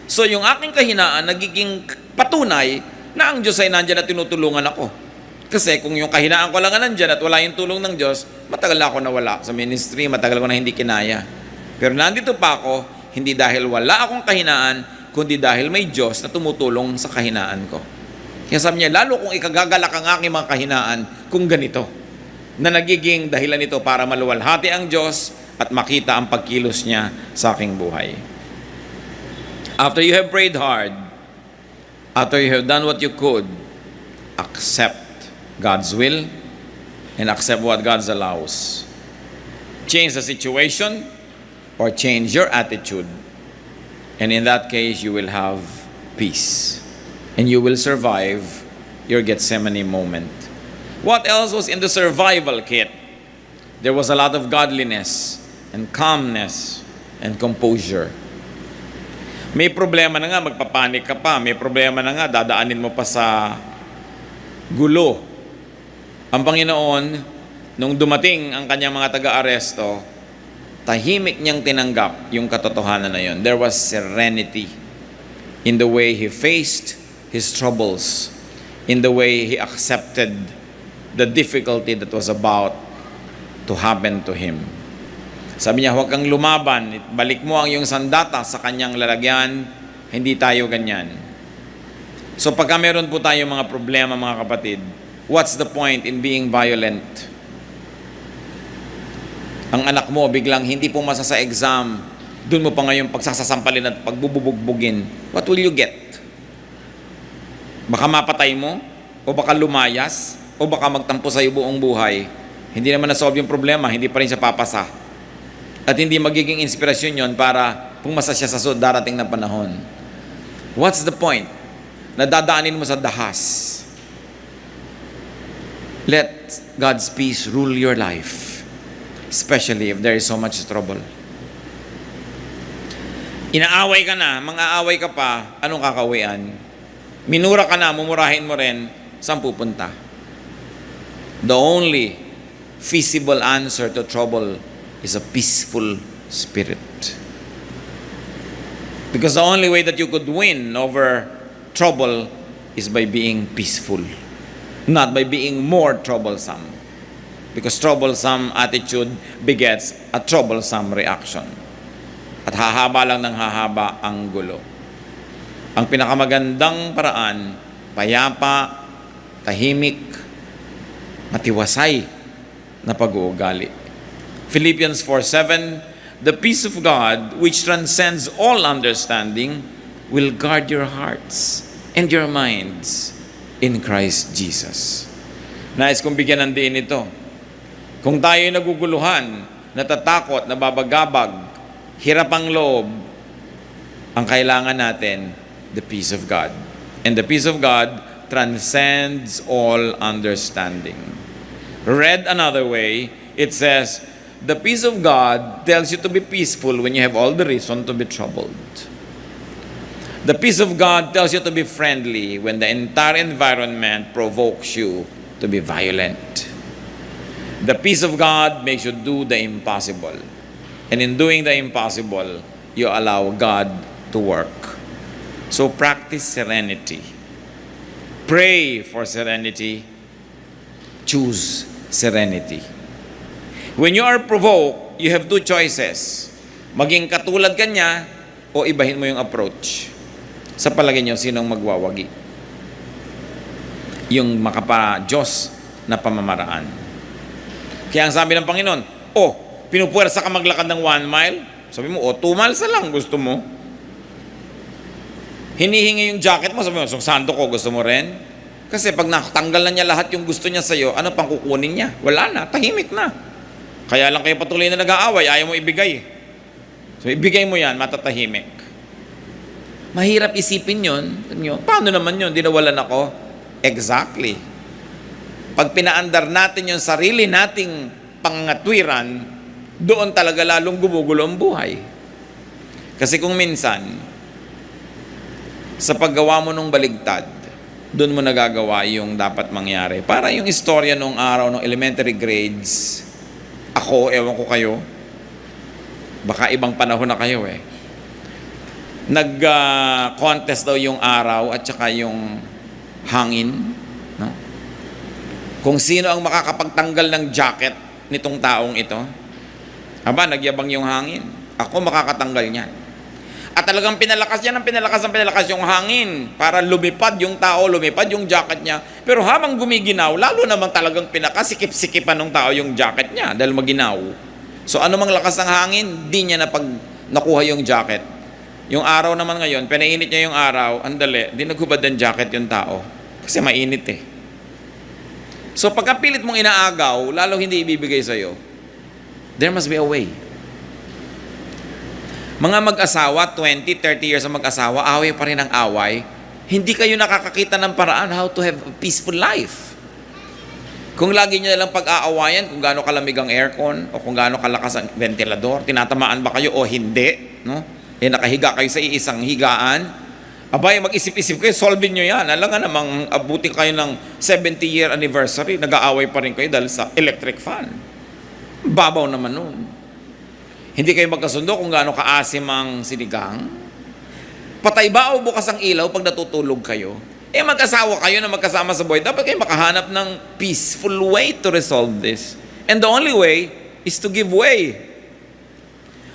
So yung aking kahinaan nagiging patunay na ang Diyos ay nandyan at tinutulungan ako. Kasi kung yung kahinaan ko lang nandyan at wala yung tulong ng Diyos, matagal na ako nawala sa ministry, matagal ko na hindi kinaya. Pero nandito pa ako, hindi dahil wala akong kahinaan, kundi dahil may Diyos na tumutulong sa kahinaan ko. Kaya sabi niya, lalo kung ikagagalak ang aking mga kahinaan kung ganito, na nagiging dahilan nito para maluwalhati ang Diyos at makita ang pagkilos niya sa aking buhay. After you have prayed hard, after you have done what you could, accept God's will and accept what God allows. Change the situation or change your attitude. And in that case, you will have peace. And you will survive your Gethsemane moment. What else was in the survival kit? There was a lot of godliness and calmness and composure. May problema na nga, magpapanik ka pa. May problema na nga, dadaanin mo pa sa gulo. Ang Panginoon, nung dumating ang kanyang mga taga-aresto, tahimik niyang tinanggap yung katotohanan na yun. There was serenity in the way he faced his troubles, in the way he accepted the difficulty that was about to happen to him. Sabi niya, huwag kang lumaban, balik mo ang iyong sandata sa kanyang lalagyan, hindi tayo ganyan. So pagka meron po tayo mga problema, mga kapatid, what's the point in being violent? Ang anak mo biglang hindi pumasa sa exam, dun mo pa ngayon pagsasasampalin at pagbububugbugin, what will you get? Baka mapatay mo, o baka lumayas, o baka magtampo sa iyo buong buhay. Hindi naman na-solve yung problema, hindi pa rin siya papasa. At hindi magiging inspirasyon yon para pumasa siya sa darating na panahon. What's the point? Nadadaanin mo sa dahas. Let God's peace rule your life, especially if there is so much trouble. Inaaway ka na, mang-aaway ka pa, anong kakawian? Minura ka na, mumurahin mo rin, saan pupunta? The only feasible answer to trouble is a peaceful spirit. Because the only way that you could win over trouble is by being peaceful, not by being more troublesome. Because troublesome attitude begets a troublesome reaction. At hahaba lang ng hahaba ang gulo. Ang pinakamagandang paraan, payapa, tahimik, matiwasay na pag-uugali. Philippians 4:7, the peace of God, which transcends all understanding, will guard your hearts and your minds in Christ Jesus. Nais kong bigyan ng diin ito. Kung tayo ay naguguluhan, natatakot, nababagabag, hirap ang loob, ang kailangan natin, the peace of God. And the peace of God transcends all understanding. Read another way, it says, the peace of God tells you to be peaceful when you have all the reason to be troubled. The peace of God tells you to be friendly when the entire environment provokes you to be violent. The peace of God makes you do the impossible. And in doing the impossible, you allow God to work. So practice serenity. Pray for serenity. Choose serenity. When you are provoked, you have two choices. Maging katulad ka niya o ibahin mo yung approach. Sa palagay niyo, sinong magwawagi? Yung makapa-Diyos na pamamaraan. Kaya ang sabi ng Panginoon, pinupuwersa ka maglakad ng 1 mile? Sabi mo, 2 miles na lang gusto mo. Hinihingi yung jacket mo, sabi mo, sando ko, gusto mo rin? Kasi pag nakatanggal na niya lahat yung gusto niya sa'yo, ano pang kukunin niya? Wala na, tahimik na. Kaya lang kayo patuloy na nag-aaway, ayaw mo ibigay. So ibigay mo yan, matatahimik. Mahirap isipin yun. Paano naman yun? Di nawalan ako? Exactly. Pag pinaandar natin yung sarili nating pangatwiran, doon talaga lalong gumugulo ang buhay. Kasi kung minsan, sa paggawa mo ng baligtad, doon mo nagagawa yung dapat mangyari. Para yung istorya nung araw ng elementary grades, ako, ewan ko kayo, baka ibang panahon na kayo nag-contest daw yung araw at saka yung hangin. No? Kung sino ang makakapagtanggal ng jacket nitong taong ito, nagyabang yung hangin. Ako makakatanggal niyan. At talagang pinalakas niya ng pinalakas yung hangin para lumipad yung tao, lumipad yung jacket niya. Pero habang gumiginaw, lalo naman talagang pinakasikip-sikipan ng tao yung jacket niya dahil maginaw. So ano mang lakas ng hangin, di niya nakuha yung jacket. Yung araw naman ngayon, pinainit niya yung araw, andali, di naghubad ng jacket yung tao. Kasi mainit So pagkapilit mong inaagaw, lalo hindi ibibigay sa'yo, there must be a way. Mga mag-asawa, 20, 30 years ang mag-asawa, away pa rin ang away. Hindi kayo nakakakita ng paraan how to have a peaceful life. Kung lagi nyo nalang pag-aawayan, kung gaano kalamig ang aircon, o kung gaano kalakas ang ventilador, tinatamaan ba kayo o hindi, no? Nakahiga kayo sa iisang higaan, mag-isip-isip kayo, solve nyo yan. Alam nga namang abutin kayo ng 70-year anniversary, nag-aaway pa rin kayo dahil sa electric fan. Babaw naman nun. Hindi kayo magkasundo kung gaano kaasim ang sinigang. Patay ba o bukas ang ilaw pag natutulog kayo? Mag-asawa kayo na magkasama sa buhay. Dapat kayo makahanap ng peaceful way to resolve this. And the only way is to give way.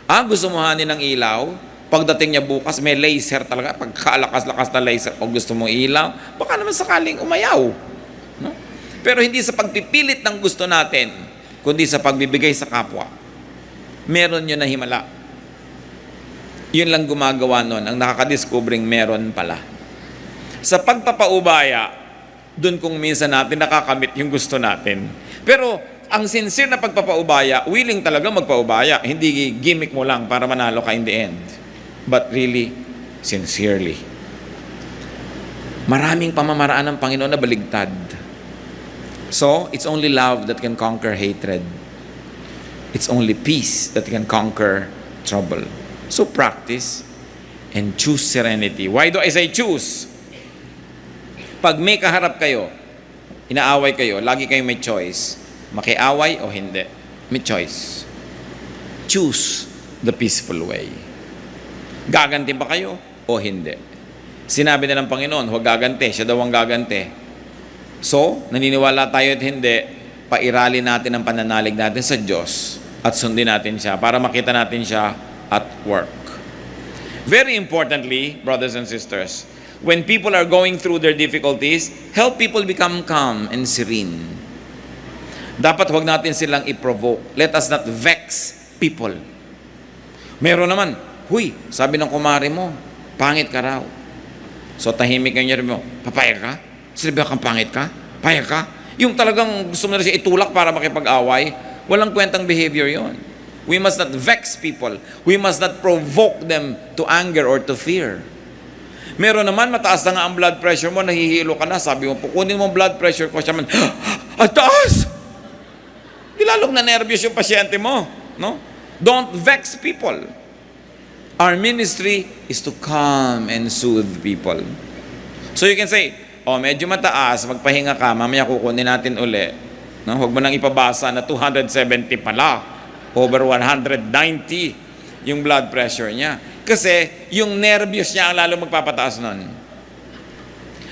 Gusto mo hanin ng ilaw? Pagdating niya bukas, may laser talaga. Pagkalakas-lakas na laser, pag gusto mo ilaw, baka naman sakaling umayaw. No? Pero hindi sa pagpipilit ng gusto natin, kundi sa pagbibigay sa kapwa. Meron yun na himala. Yun lang gumagawa nun, ang nakakadiscovering meron pala. Sa pagpapaubaya, dun kung minsan natin nakakamit yung gusto natin. Pero ang sincere na pagpapaubaya, willing talaga magpaubaya. Hindi gimmick mo lang para manalo ka in the end. But really, sincerely. Maraming pamamaraan ng Panginoon na baligtad. So, it's only love that can conquer hatred. It's only peace that can conquer trouble. So practice and choose serenity. Why do I say choose? Pag may kaharap kayo, inaaway kayo, lagi kayo may choice. Makiaway o hindi. May choice. Choose the peaceful way. Gaganti ba kayo o hindi? Sinabi na ng Panginoon, huwag gaganti. Siya daw ang gaganti. So, naniniwala tayo at hindi, pairali natin ang pananalig natin sa Diyos at sundin natin siya para makita natin siya at work. Very importantly, brothers and sisters, when people are going through their difficulties, help people become calm and serene. Dapat huwag natin silang i-provoke. Let us not vex people. Meron naman, sabi ng kumari mo, pangit ka raw. So tahimik ang nyari mo, papayag ka? Sinabi kang pangit ka? Payag ka? Yung talagang gusto mo na siya itulak para makipag-away, walang kwentang behavior yon. We must not vex people. We must not provoke them to anger or to fear. Meron naman, mataas na nga ang blood pressure mo, nahihilo ka na, sabi mo, pukunin mo ang blood pressure ko, siya man, ang taas! Di lalong na-nervous yung pasyente mo. No? Don't vex people. Our ministry is to calm and soothe people. So you can say, medyo mataas, magpahinga ka, mamaya kukunin natin uli. No? Huwag mo nang ipabasa na 270 pala, over 190 yung blood pressure niya. Kasi yung nervyos niya ang lalo magpapataas nun.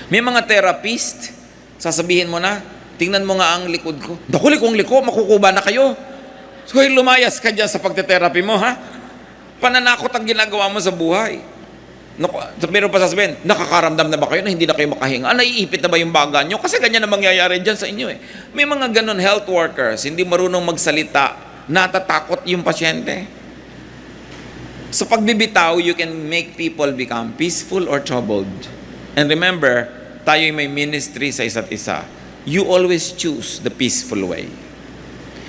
May mga therapist, sasabihin mo na, tingnan mo nga ang likod ko. Naku, liko, makukuba na kayo. So, lumayas ka dyan sa pagte-therapy mo, ha? Pananakot ang ginagawa mo sa buhay. Meron pa sasabihin, nakakaramdam na ba kayo na hindi na kayo makahinga? Naiipit na ba yung baga nyo? Kasi ganyan na mangyayari dyan sa inyo eh. May mga ganun health workers, hindi marunong magsalita, natatakot yung pasyente. Sa pagbibitaw, you can make people become peaceful or troubled. And remember, tayo may ministry sa isa't isa. You always choose the peaceful way.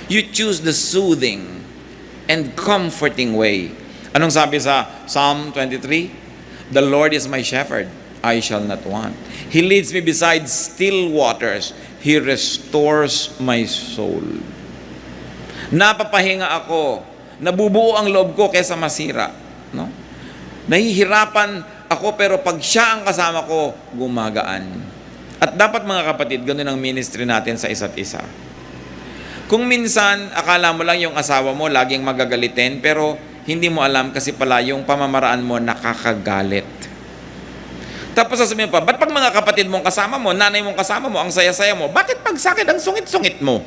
You choose the soothing and comforting way. Anong sabi sa Psalm 23? The Lord is my shepherd, I shall not want. He leads me beside still waters. He restores my soul. Napapahinga ako. Nabubuo ang loob ko kaysa masira. No? Nahihirapan ako pero pag siya ang kasama ko, gumagaan. At dapat mga kapatid, ganun ang ministry natin sa isa't isa. Kung minsan, akala mo lang yung asawa mo laging magagalitin, pero hindi mo alam kasi pala yung pamamaraan mo nakakagalit. Tapos sasabihin pa, ba't pag mga kapatid mong kasama mo, nanay mong kasama mo, ang saya-saya mo, bakit pag sakit ang sungit-sungit mo?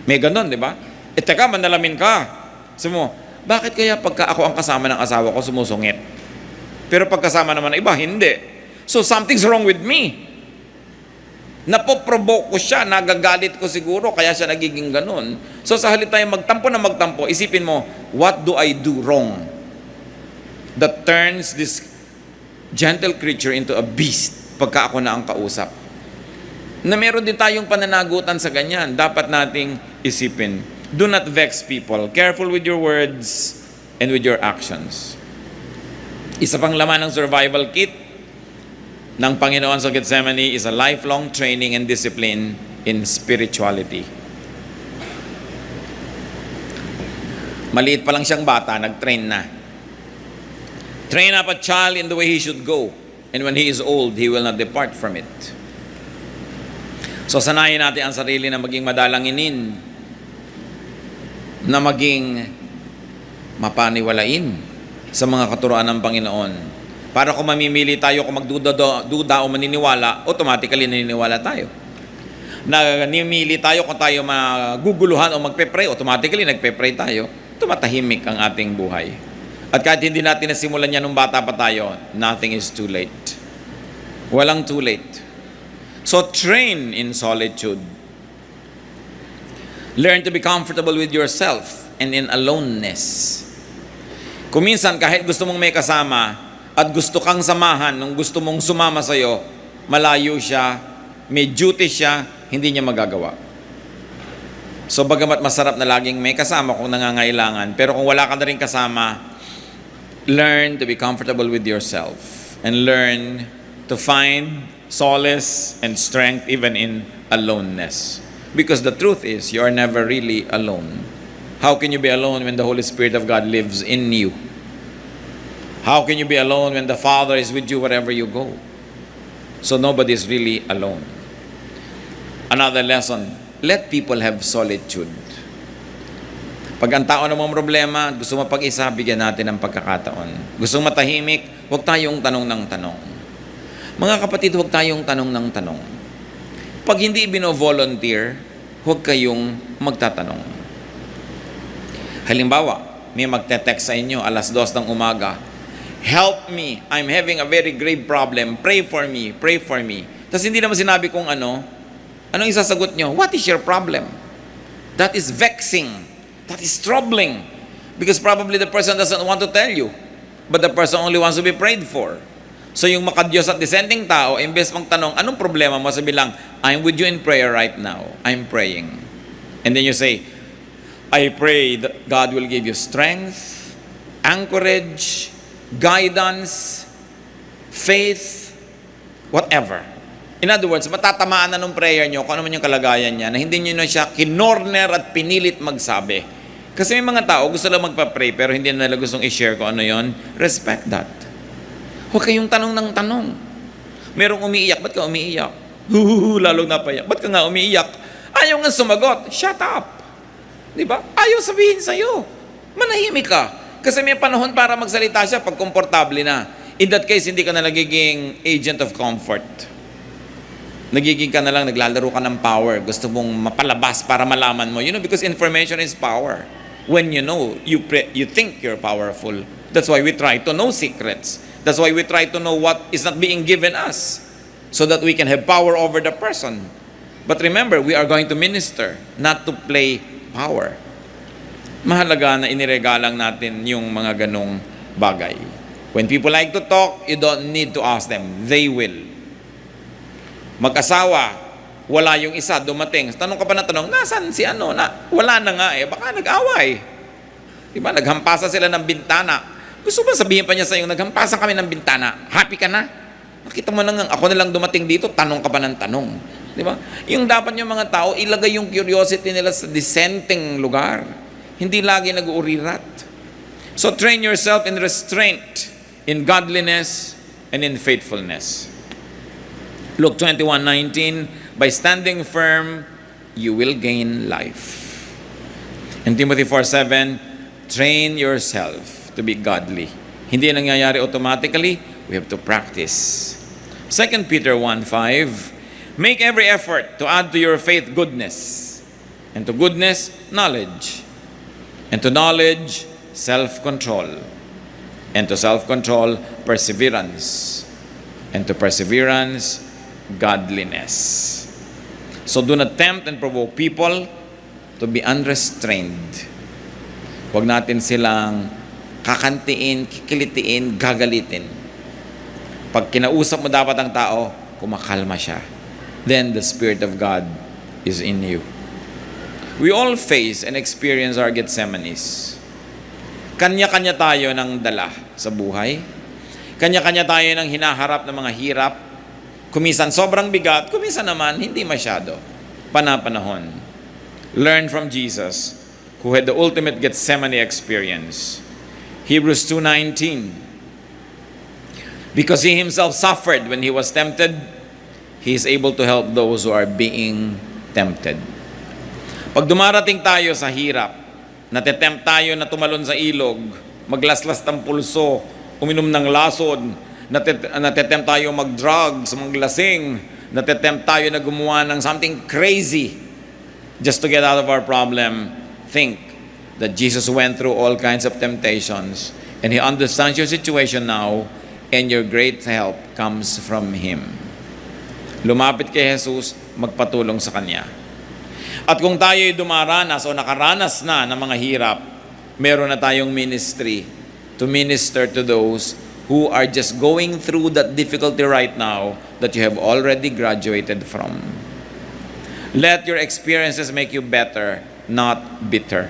May ganun, di ba? Teka, manalamin ka. Sabi mo, bakit kaya pagka ako ang kasama ng asawa ko, sumusungit? Pero pag kasama naman ng iba, hindi. So something's wrong with me. Napoprovoke ko siya, nagagalit ko siguro, kaya siya nagiging ganun. So sa halip tayo magtampo na magtampo, isipin mo, what do I do wrong that turns this gentle creature into a beast pagka ako na ang kausap? Na meron din tayong pananagutan sa ganyan, dapat nating isipin. Do not vex people. Careful with your words and with your actions. Isa pang laman ng survival kit ng Panginoon sa Gethsemane is a lifelong training and discipline in spirituality. Maliit pa lang siyang bata, nag-train na. Train up a child in the way he should go, and when he is old, he will not depart from it. So sanayin natin ang sarili na maging madalanginin, na maging mapaniwalain sa mga katuruan ng Panginoon. Para kung mamimili tayo, kung magduda o maniniwala, automatically naniniwala tayo. Nanimili tayo kung tayo maguguluhan o magpe-pray, automatically nagpe-pray tayo. Tumatahimik ang ating buhay. At kahit hindi natin nasimulan yan nung bata pa tayo, nothing is too late. Walang too late. So train in solitude. Learn to be comfortable with yourself and in aloneness. Kung minsan kahit gusto mong may kasama, at gusto kang samahan nung gusto mong sumama sa'yo, malayo siya, may duty siya, hindi niya magagawa. So bagamat masarap na laging may kasama kung nangangailangan, pero kung wala ka na rin kasama, learn to be comfortable with yourself and learn to find solace and strength even in aloneness. Because the truth is, you are never really alone. How can you be alone when the Holy Spirit of God lives in you? How can you be alone when the Father is with you wherever you go? So nobody is really alone. Another lesson, let people have solitude. Pag ang tao na mga problema, gusto mapag-isa, bigyan natin ng pagkakataon. Gusto matahimik, huwag tayong tanong ng tanong. Mga kapatid, huwag tayong tanong ng tanong. Pag hindi bino-volunteer, huwag kayong magtatanong. Halimbawa, may magte-text sa inyo alas 2 ng umaga, help me, I'm having a very grave problem, pray for me, pray for me. Tapos hindi naman sinabi kung anong isasagot nyo? What is your problem? That is vexing. That is troubling. Because probably the person doesn't want to tell you, but the person only wants to be prayed for. So yung makadiyos at dissenting tao, imbes magtanong, anong problema mo? Sabi lang, I'm with you in prayer right now. I'm praying. And then you say, I pray that God will give you strength, anchorage, guidance, faith, whatever. In other words, matatamaan na ng prayer nyo kung ano man yung kalagayan niya na hindi nyo na siya kinorner at pinilit magsabi. Kasi may mga tao gusto lang magpa-pray pero hindi na nila gustong i-share kung ano yon. Respect that. Huwag kayong tanong ng tanong. Merong umiiyak, ba't ka umiiyak? Lalong napayak. Ba't ka nga umiiyak? Ayaw nga sumagot. Shut up. Diba? Ayaw sabihin sa'yo. Manahimik ka. Kasi may panahon para magsalita siya pag komportable na. In that case, hindi ka na nagiging agent of comfort. Nagiging ka na lang, naglalaro ka ng power. Gusto mong mapalabas para malaman mo. You know, because information is power. When you know, you think you're powerful. That's why we try to know secrets. That's why we try to know what is not being given us so that we can have power over the person. But remember, we are going to minister, not to play power. Mahalaga na iniregalang natin yung mga ganong bagay. When people like to talk, you don't need to ask them. They will. Mag-asawa, wala yung isa, dumating. Tanong ka pa na tanong, nasan si ano? Wala na nga eh. Baka nag-away. Diba? Naghampasa sila ng bintana. Gusto ba sabihin pa niya sa iyo, naghampasa kami ng bintana. Happy ka na? Nakita mo na nga, ako na lang dumating dito, tanong ka pa ng tanong. Diba? Yung dapat yung mga tao, ilagay yung curiosity nila sa dissenting lugar. Hindi lagi nag-uurirat. So train yourself in restraint, in godliness, and in faithfulness. Luke 21:19, by standing firm, you will gain life. In Timothy 4:7, train yourself to be godly. Hindi nangyayari automatically, we have to practice. 2 Peter 1:5, make every effort to add to your faith goodness, and to goodness, knowledge, and to knowledge, self-control, and to self-control, perseverance, and to perseverance, godliness. So do not tempt and provoke people to be unrestrained. Huwag natin silang kakantiin, kikilitiin, gagalitin. Pag kinausap mo dapat ang tao, kumakalma siya. Then the Spirit of God is in you. We all face and experience our Gethsemanes. Kanya-kanya tayo ng dala sa buhay. Kanya-kanya tayo ng hinaharap ng mga hirap. Kuminsan sobrang bigat, kuminsan naman hindi masyado. Panapanahon. Learn from Jesus, who had the ultimate Gethsemane experience. Hebrews 2:19. Because he himself suffered when he was tempted, he is able to help those who are being tempted. Pag dumarating tayo sa hirap, natetempt tayo na tumalon sa ilog, maglaslas ng pulso, uminom ng lason, natetempt tayo mag-drugs, maglasing, natetempt tayo na gumawa ng something crazy just to get out of our problem. Think that Jesus went through all kinds of temptations and He understands your situation now, and your great help comes from Him. Lumapit kay Jesus, magpatulong sa Kanya. At kung tayo'y dumaranas o nakaranas na ng mga hirap, meron na tayong ministry to minister to those who are just going through that difficulty right now that you have already graduated from. Let your experiences make you better, not bitter.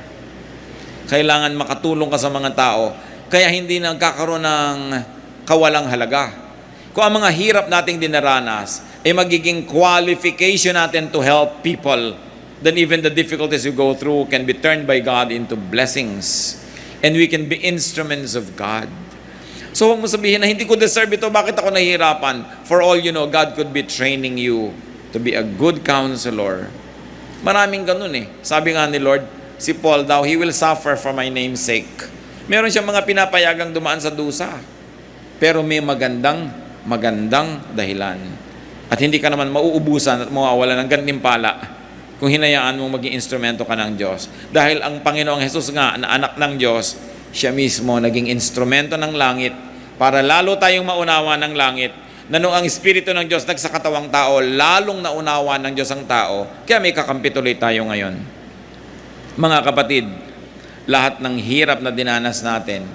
Kailangan makatulong ka sa mga tao, kaya hindi nagkakaroon ng kawalang halaga. Kung ang mga hirap nating dinaranas ay magiging qualification natin to help people, then even the difficulties you go through can be turned by God into blessings. And we can be instruments of God. So huwag mo sabihin na hindi ko deserve ito, bakit ako nahihirapan? For all you know, God could be training you to be a good counselor. Maraming ganun eh. Sabi nga ni Lord, si Paul daw, he will suffer for my name's sake. Meron siyang mga pinapayagang dumaan sa dusa. Pero may magandang dahilan. At hindi ka naman mauubusan at mawawala ng gantimpala kung hinayaan mong maging instrumento ka ng Diyos. Dahil ang Panginoong Jesus nga, na anak ng Diyos, siya mismo naging instrumento ng langit para lalo tayong maunawa ng langit na nung ang Espiritu ng Diyos nagsakatawang tao, lalong naunawa ng Diyos ang tao. Kaya may kakampi tuloy tayo ngayon. Mga kapatid, lahat ng hirap na dinanas natin,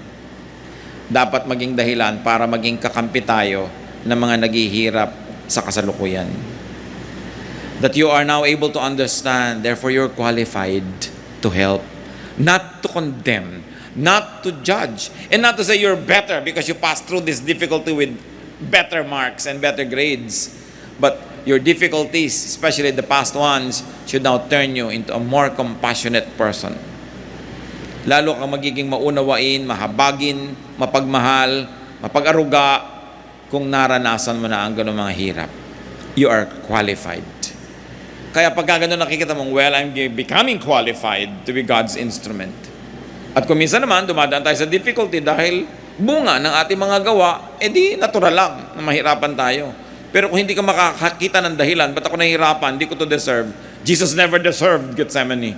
dapat maging dahilan para maging kakampi tayo ng mga naghihirap sa kasalukuyan. That you are now able to understand, therefore you're qualified to help, not to condemn, not to judge, and not to say you're better because you passed through this difficulty with better marks and better grades. But your difficulties, especially the past ones, should now turn you into a more compassionate person. Lalo kang magiging maunawain, mahabagin, mapagmahal, mapag-aruga kung naranasan mo na ang ganung mga hirap. You are qualified. Kaya pagka ganun nakikita mong, well, I'm becoming qualified to be God's instrument. At kung minsan naman, dumadaan tayo sa difficulty dahil bunga ng ating mga gawa, edi natural lang na mahirapan tayo. Pero kung hindi ka makakita ng dahilan, ba't ako nahihirapan, hindi ko to deserve. Jesus never deserved Gethsemane.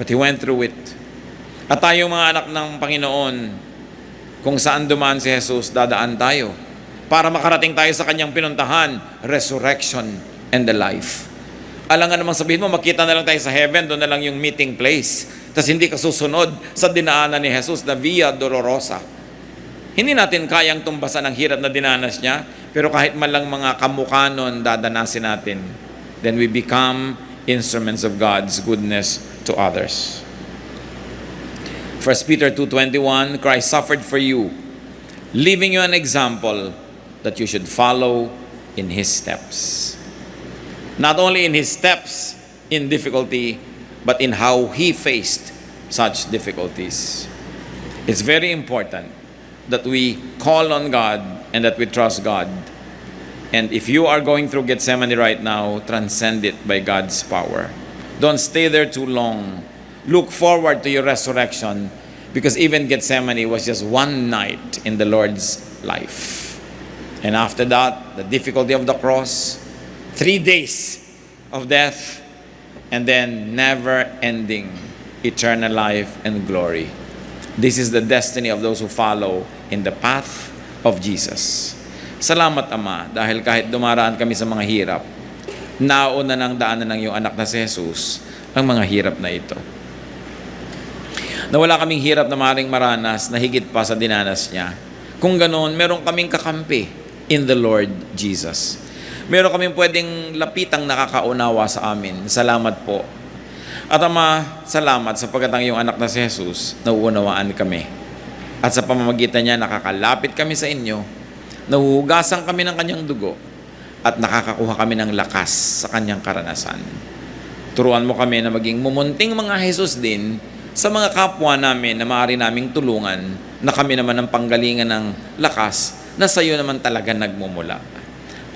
But He went through it. At tayong mga anak ng Panginoon, Kung saan dumaan si Jesus, dadaan tayo. Para makarating tayo sa kanyang pinuntahan, resurrection and the life. Alam nga namang sabihin mo, makita na lang tayo sa heaven, doon na lang yung meeting place. Tapos hindi ka susunod sa dinaanan ni Jesus na Via Dolorosa. Hindi natin kayang tumbasan ang hirap na dinanas niya, pero kahit man lang mga kamukha nun dadanasin natin, then we become instruments of God's goodness to others. 1 Peter 2:21, Christ suffered for you, leaving you an example that you should follow in His steps. Not only in His steps in difficulty, but in how He faced such difficulties. It's very important that we call on God and that we trust God. And if you are going through Gethsemane right now, transcend it by God's power. Don't stay there too long. Look forward to your resurrection, because even Gethsemane was just one night in the Lord's life. And after that, the difficulty of the cross, 3 days of death, and then never-ending eternal life and glory. This is the destiny of those who follow in the path of Jesus. Salamat, Ama, dahil kahit dumaraan kami sa mga hirap, nauna ng daanan ng iyong anak na si Jesus ang mga hirap na ito. Na wala kaming hirap na maaaring maranas na higit pa sa dinanas niya. Kung ganoon, meron kaming kakampi in the Lord Jesus. Meron kaming pwedeng lapitang nakakaunawa sa amin. Salamat po. At Ama, salamat sapagkat ang iyong anak na si Jesus, nauunawaan kami. At sa pamamagitan niya, nakakalapit kami sa inyo, nahuhugasan kami ng kanyang dugo, at nakakakuha kami ng lakas sa kanyang karanasan. Turuan mo kami na maging mumunting mga Jesus din sa mga kapwa namin na maaari naming tulungan, na kami naman ang panggalingan ng lakas na sa iyo naman talaga nagmumula.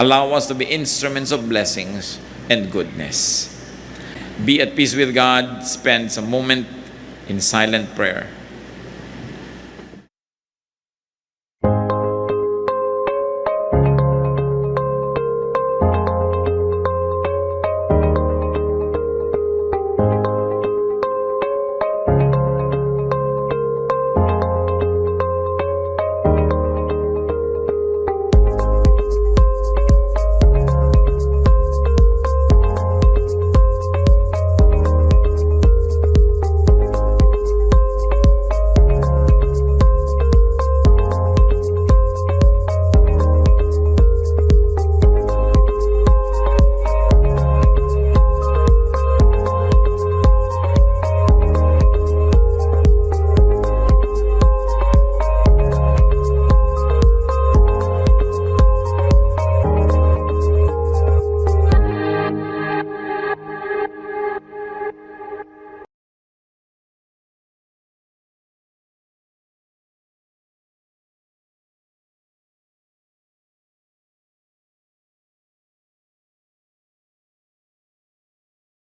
Allow us to be instruments of blessings and goodness. Be at peace with God. Spend some moment in silent prayer.